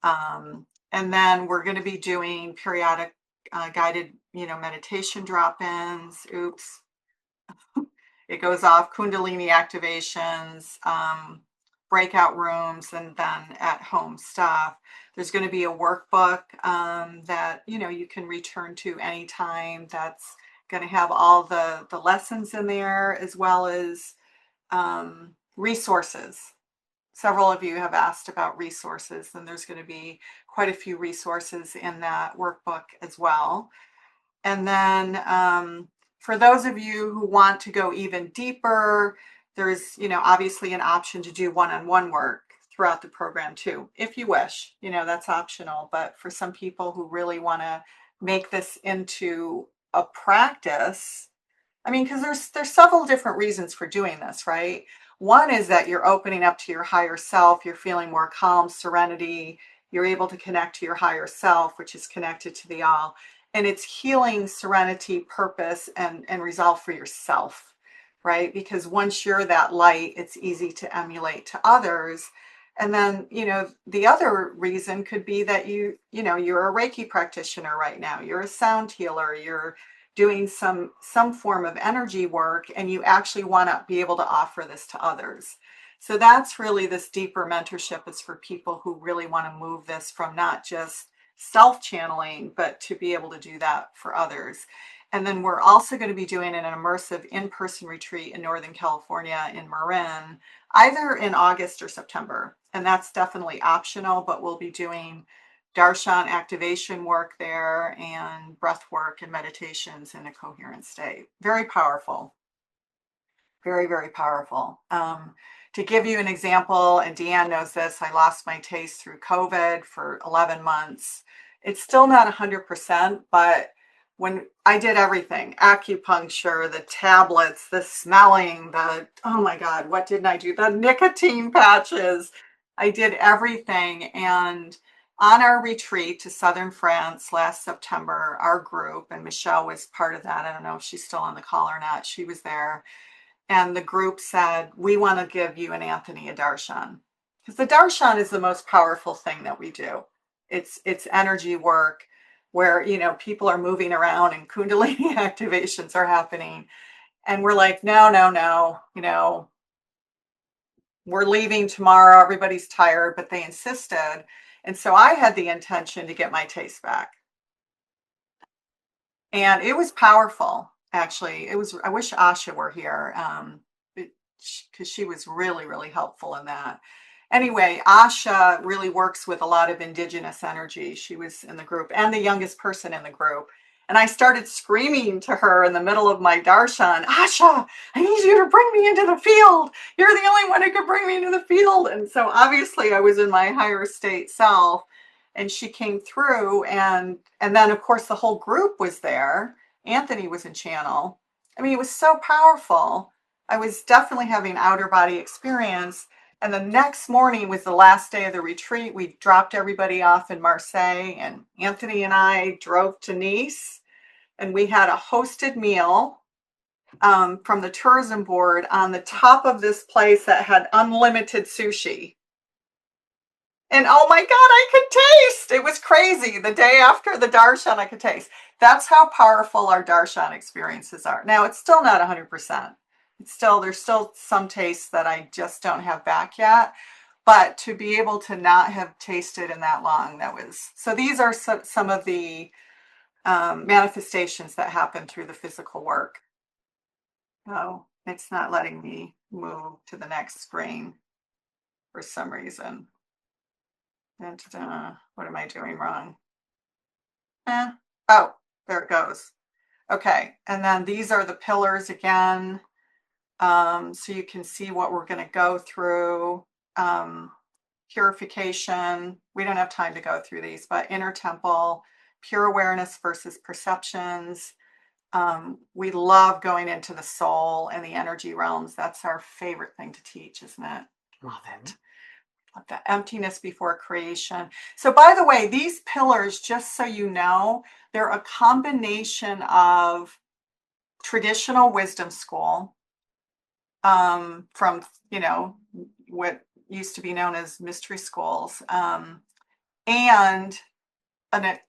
And then we're going to be doing periodic guided, meditation drop-ins. Oops, it goes off. Kundalini activations, breakout rooms, and then at-home stuff. There's going to be a workbook that you can return to anytime. That's going to have all the lessons in there, as well as resources. Several of you have asked about resources, and there's going to be quite a few resources in that workbook as well. And then for those of you who want to go even deeper, there's obviously an option to do one-on-one work throughout the program too, if you wish. That's optional. But for some people who really want to make this into a practice, because there's several different reasons for doing this, right? One is that you're opening up to your higher self, you're feeling more calm, serenity, you're able to connect to your higher self, which is connected to the all. And it's healing, serenity, purpose, and resolve for yourself, right? Because once you're that light, it's easy to emulate to others. And then, the other reason could be that you're a Reiki practitioner right now, you're a sound healer, you're doing some form of energy work, and you actually want to be able to offer this to others. So that's really this deeper mentorship is for people who really want to move this from not just self-channeling, but to be able to do that for others. And then we're also going to be doing an immersive in-person retreat in Northern California in Marin, either in August or September. And that's definitely optional, but we'll be doing Darshan activation work there, and breath work and meditations in a coherent state. Very powerful. Very, very powerful. To give you an example, and Deanne knows this, I lost my taste through COVID for 11 months. It's still not 100%, but when I did everything, acupuncture, the tablets, the smelling, oh my God, what didn't I do? The nicotine patches. I did everything. And on our retreat to Southern France last September, our group, and Michelle was part of that. I don't know if she's still on the call or not. She was there. And the group said, we want to give you and Anthony a darshan. Because the darshan is the most powerful thing that we do. It's energy work where, people are moving around and kundalini activations are happening. And we're like, no, we're leaving tomorrow. Everybody's tired, but they insisted. And so I had the intention to get my taste back. And it was powerful, actually. I wish Asha were here, because she was really, really helpful in that. Anyway, Asha really works with a lot of indigenous energy. She was in the group and the youngest person in the group. And I started screaming to her in the middle of my darshan, Asha, I need you to bring me into the field. You're the only one who could bring me into the field. And so obviously I was in my higher state self, and she came through, and then of course the whole group was there. Anthony was in channel. I mean, it was so powerful. I was definitely having outer body experience. And the next morning was the last day of the retreat. We dropped everybody off in Marseille, and Anthony and I drove to Nice, and we had a hosted meal from the tourism board on the top of this place that had unlimited sushi. And oh my God, I could taste. It was crazy. The day after the darshan, I could taste. That's how powerful our darshan experiences are. Now, it's still not 100%. There's still some tastes that I just don't have back yet. But to be able to not have tasted in that long, so these are some of the manifestations that happen through the physical work. Oh, it's not letting me move to the next screen for some reason. And what am I doing wrong? Oh, there it goes. Okay, and then these are the pillars again. So you can see what we're going to go through. Purification. We don't have time to go through these, but inner temple, pure awareness versus perceptions. We love going into the soul and the energy realms. That's our favorite thing to teach, isn't it? Love it. The emptiness before creation. So by the way, these pillars, just so you know, they're a combination of traditional wisdom school, from, what used to be known as mystery schools, and a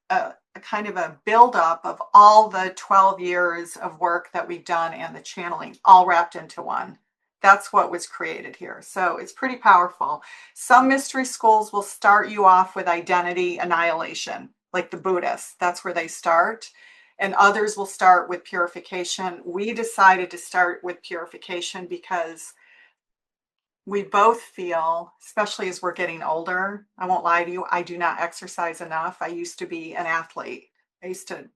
kind of a buildup of all the 12 years of work that we've done and the channeling all wrapped into one. That's what was created here. So it's pretty powerful. Some mystery schools will start you off with identity annihilation, like the Buddhists. That's where they start. And others will start with purification. We decided to start with purification because we both feel, especially as we're getting older, I won't lie to you, I do not exercise enough. I used to be an athlete. I used to,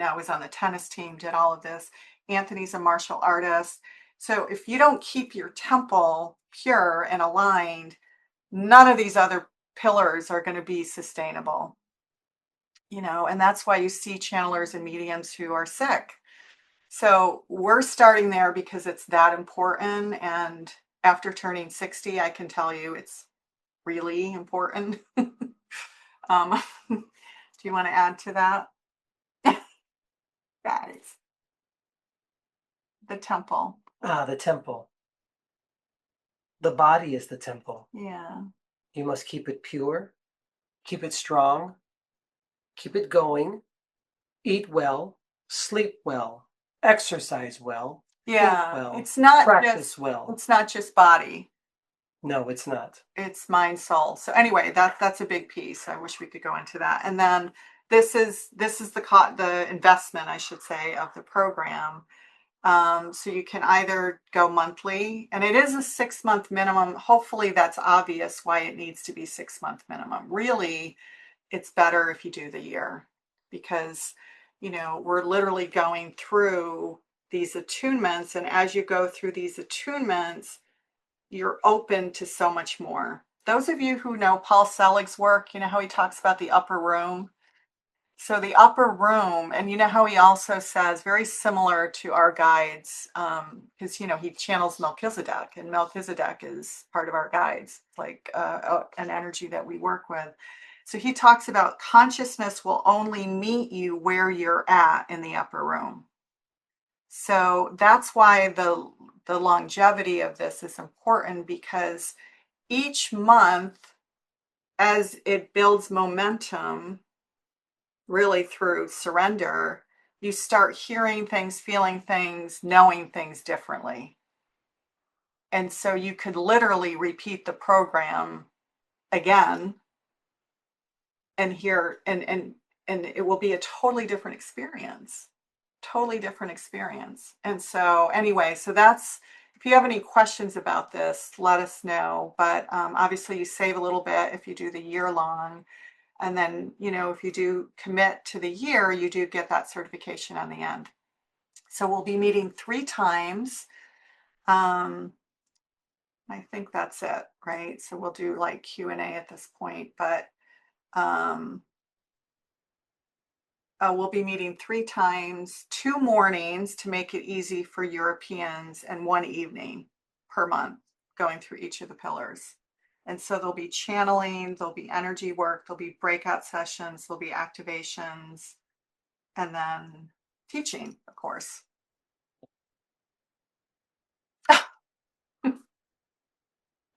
I was on the tennis team, did all of this. Anthony's a martial artist. So if you don't keep your temple pure and aligned, none of these other pillars are going to be sustainable. And that's why you see channelers and mediums who are sick. So we're starting there because it's that important. And after turning 60, I can tell you it's really important. Do you want to add to that? Guys, the temple. The temple. The body is the temple. Yeah. You must keep it pure, keep it strong, keep it going, eat well, sleep well, exercise well. Yeah. Well, it's not practice well. It's not just body. No, it's not. It's mind, soul. So anyway, that's a big piece. I wish we could go into that. And then this is the investment, I should say, of the program. So you can either go monthly, and it is a 6-month minimum. Hopefully that's obvious why it needs to be 6-month minimum. Really, it's better if you do the year, because, we're literally going through these attunements. And as you go through these attunements, you're open to so much more. Those of you who know Paul Selig's work, you know how he talks about the upper room. So the upper room, and you know how he also says, very similar to our guides, because, he channels 𝐬𝐫𝐿𝐾𝐫𝐽, and 𝐬𝐿𝐾𝐫𝐽 is part of our guides, like an energy that we work with. So he talks about consciousness will only meet you where you're at in the upper room. So that's why the longevity of this is important, because each month, as it builds momentum, really through surrender, you start hearing things, feeling things, knowing things differently. And so you could literally repeat the program again and hear, and it will be a totally different experience. Totally different experience. And so anyway, so that's, if you have any questions about this, let us know. But obviously you save a little bit if you do the year long. And then, you know, if you do commit to the year, you do get that certification on the end. So we'll be meeting 3 times. I think that's it, right? So we'll do like Q&A at this point, but we'll be meeting 3 times, 2 mornings to make it easy for Europeans, and 1 evening per month going through each of the pillars. And so there'll be channeling, there'll be energy work, there'll be breakout sessions, there'll be activations, and then teaching, of course.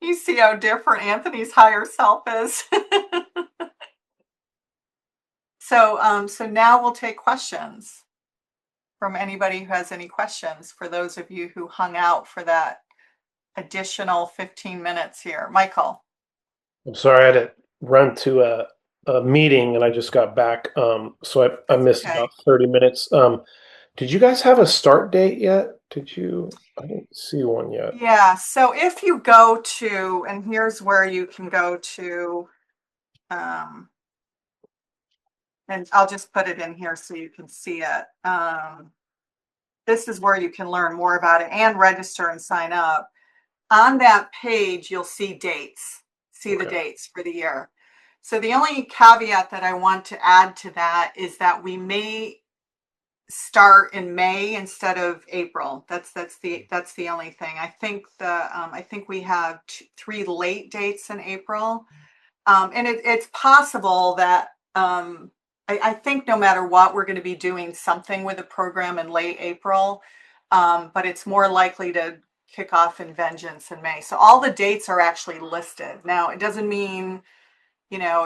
You see how different Anthony's higher self is. So now we'll take questions from anybody who has any questions, for those of you who hung out for that additional 15 minutes here. Michael. I'm sorry, I had to run to a meeting and I just got back. So I missed about 30 minutes. Did you guys have a start date yet? Did you? I didn't see one yet. Yeah, so if you go to, and here's where you can go to, and I'll just put it in here so you can see it. This is where you can learn more about it and register and sign up. On that page, you'll see dates, the dates for the year. So the only caveat that I want to add to that is that we may start in May instead of April. That's the only thing. I think we have 3 late dates in April, and it's possible that I think no matter what, we're going to be doing something with the program in late April, but it's more likely to kick off in Vengeance in May. So all the dates are actually listed. Now, it doesn't mean, you know,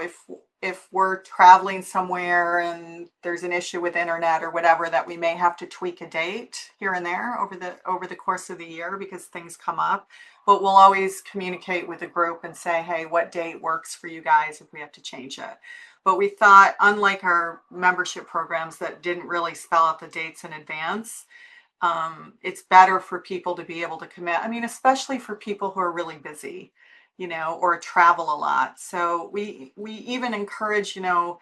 if we're traveling somewhere and there's an issue with internet or whatever, that we may have to tweak a date here and there over the course of the year because things come up. But we'll always communicate with the group and say, hey, what date works for you guys if we have to change it. But we thought, unlike our membership programs that didn't really spell out the dates in advance, it's better for people to be able to commit. I mean, especially for people who are really busy, you know, or travel a lot. So we even encourage, you know,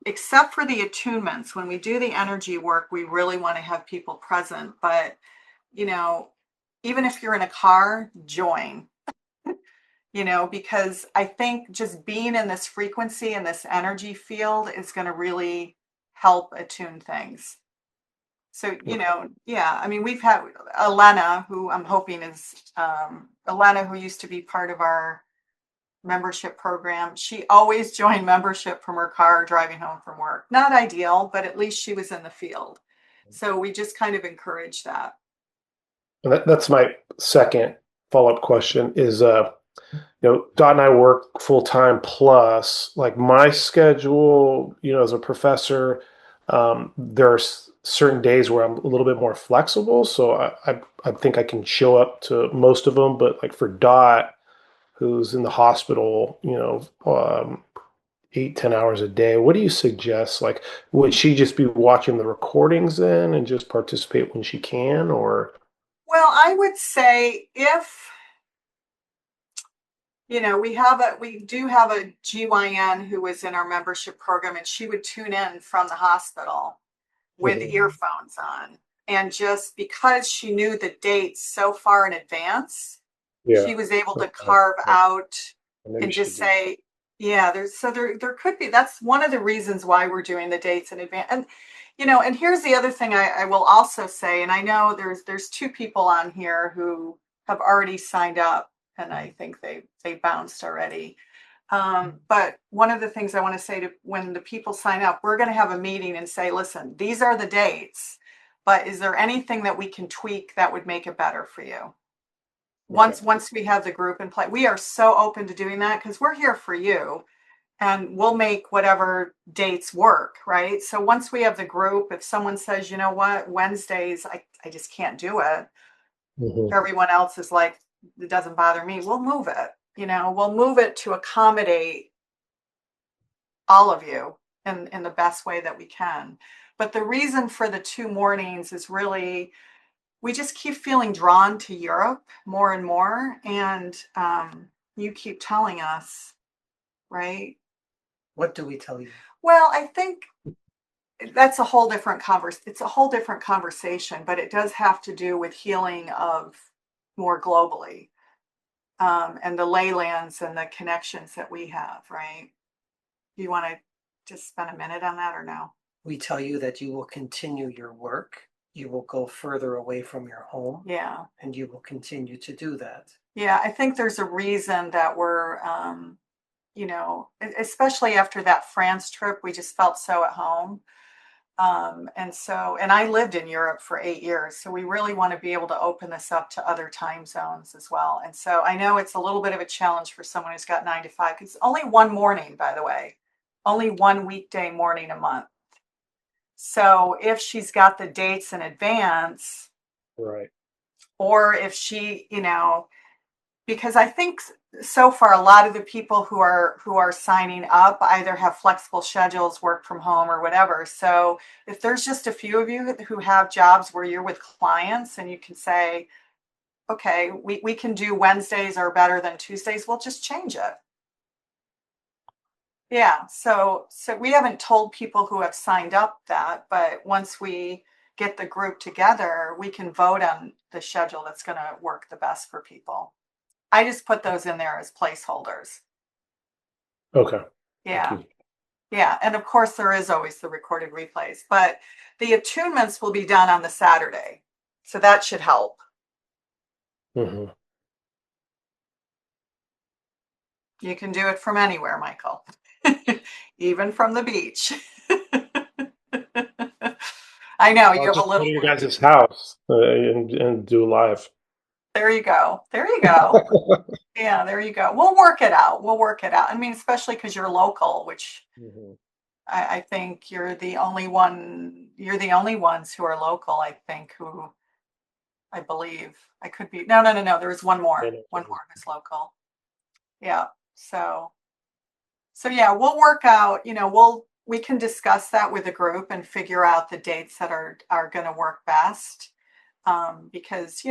except for the attunements, when we do the energy work, we really want to have people present. But, you know, even if you're in a car, join. You know, because I think just being in this frequency and this energy field is going to really help attune things. So, you know, yeah, I mean, we've had Elena, who I'm hoping is Elena, who used to be part of our membership program. She always joined membership from her car driving home from work. Not ideal, but at least she was in the field. So we just kind of encourage that. That's my second follow-up question is, you know, Dot and I work full-time, plus like my schedule, you know, as a professor, there are certain days where I'm a little bit more flexible. So I think I can show up to most of them, but like for Dot, who's in the hospital, you know, 8-10 hours a day, what do you suggest? Like, would she just be watching the recordings then and just participate when she can, or? Well, I would say if, you know, we do have a GYN who was in our membership program, and she would tune in from the hospital with earphones on. And just because she knew the dates so far in advance, she was able to carve out and just say, yeah, there could be, that's one of the reasons why we're doing the dates in advance. And, you know, and here's the other thing I will also say, and I know there's 2 people on here who have already signed up, and I think they bounced already. But one of the things I want to say to when the people sign up, we're going to have a meeting and say, listen, these are the dates, but is there anything that we can tweak that would make it better for you? Once we have the group in play, we are so open to doing that because we're here for you. and we'll make whatever dates work, right? So once we have the group, if someone says, you know what, Wednesdays, I just can't do it. Everyone else is like, it doesn't bother me. We'll move it, we'll move it to accommodate all of you in the best way that we can. But the reason for the 2 mornings is really, we just keep feeling drawn to Europe more and more. And you keep telling us, right? What do we tell you? Well, I think that's a whole different it's a whole different conversation, but it does have to do with healing of more globally, and the ley lands and the connections that we have, right? Do you want to just spend a minute on that or no? We tell you that you will continue your work. You will go further away from your home. Yeah. And you will continue to do that. Yeah, I think there's a reason that we're, especially after that France trip, we just felt so at home. And I lived in Europe for 8 years, so we really want to be able to open this up to other time zones as well. And so I know it's a little bit of a challenge for someone who's got 9 to 5. It's only one morning, by the way, only one weekday morning a month. So if she's got the dates in advance, right, or if she, because I think so far a lot of the people who are signing up either have flexible schedules, work from home or whatever. So if there's just a few of you who have jobs where you're with clients and you can say, okay, we can do Wednesdays are better than Tuesdays, we'll just change it. Yeah, so we haven't told people who have signed up that, but once we get the group together, we can vote on the schedule that's going to work the best for people. I just put those in there as placeholders. Okay. Yeah. Yeah. And of course, there is always the recorded replays, but the attunements will be done on the Saturday. So that should help. Mm-hmm. You can do it from anywhere, Michael, even from the beach. I know you have a little. Your guys' house and do live. There you go. There you go. Yeah, there you go. We'll work it out. We'll work it out. I mean, especially because you're local, which I think you're the only one. You're the only ones who are local, I think, who I believe I could be. No. There was one more. One more who's local. Yeah. So yeah, we'll work out. We can discuss that with the group and figure out the dates that are going to work best. Because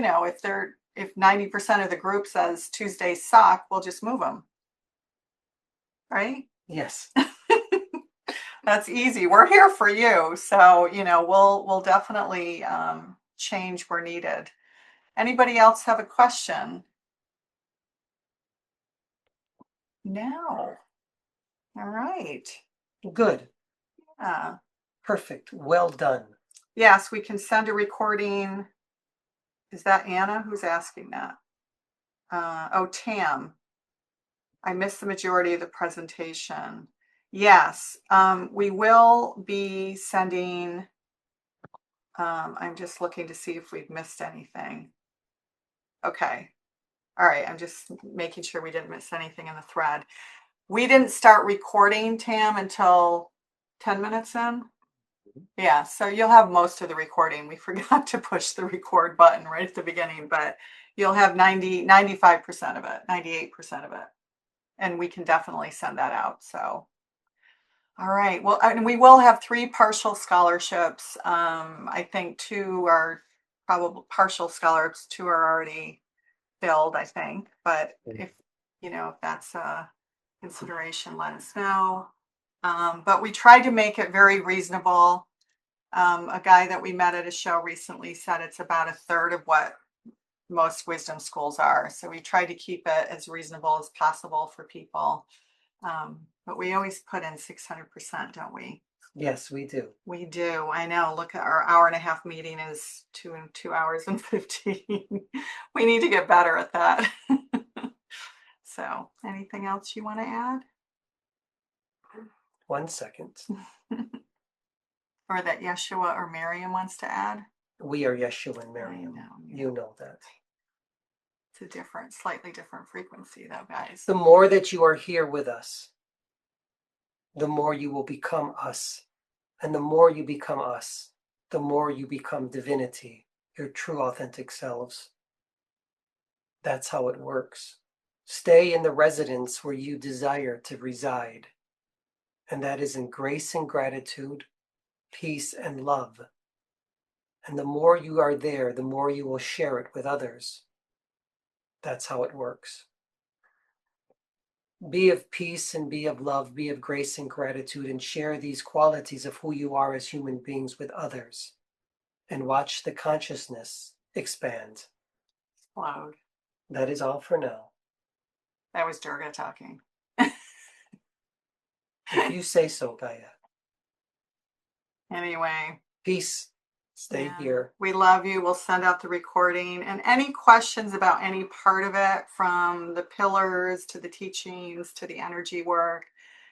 if 90% of the group says Tuesdays suck, we'll just move them. Right? Yes. That's easy. We're here for you. So, we'll definitely change where needed. Anybody else have a question? No. All right. Good. Yeah. Perfect. Well done. Yes, we can send a recording. Is that Anna who's asking that? Tam. I missed the majority of the presentation. Yes, we will be sending. I'm just looking to see if we've missed anything. Okay. All right. I'm just making sure we didn't miss anything in the thread. We didn't start recording, Tam, until 10 minutes in. Yeah, so you'll have most of the recording. We forgot to push the record button right at the beginning, but you'll have 95% of it, 98% of it. And we can definitely send that out. So, all right. Well, and we will have 3 partial scholarships. I think 2 are probably partial scholarships. 2 are already filled, I think. But if that's a consideration, let us know. But we tried to make it very reasonable. A guy that we met at a show recently said it's about 1/3 of what most wisdom schools are. So we try to keep it as reasonable as possible for people. But we always put in 600%, don't we? Yes, we do. We do. I know. Look at our hour-and-a-half meeting is 2 hours and 15. We need to get better at that. So anything else you want to add? 1 second. Or that Yeshua or Miriam wants to add? We are Yeshua and Miriam. You know that. It's a slightly different frequency though, guys. The more that you are here with us, the more you will become us. And the more you become us, the more you become divinity, your true authentic selves. That's how it works. Stay in the residence where you desire to reside. And that is in grace and gratitude, peace and love. And the more you are there, the more you will share it with others. That's how it works. Be of peace and be of love, be of grace and gratitude, and share these qualities of who you are as human beings with others. And watch the consciousness expand. Loud. That is all for now. That was Durga talking. If you say so, Gaia. Anyway. Peace. Stay here. We love you. We'll send out the recording. And any questions about any part of it, from the pillars to the teachings to the energy work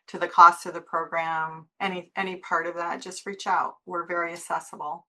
to the cost of the program, any part of that, just reach out. We're very accessible.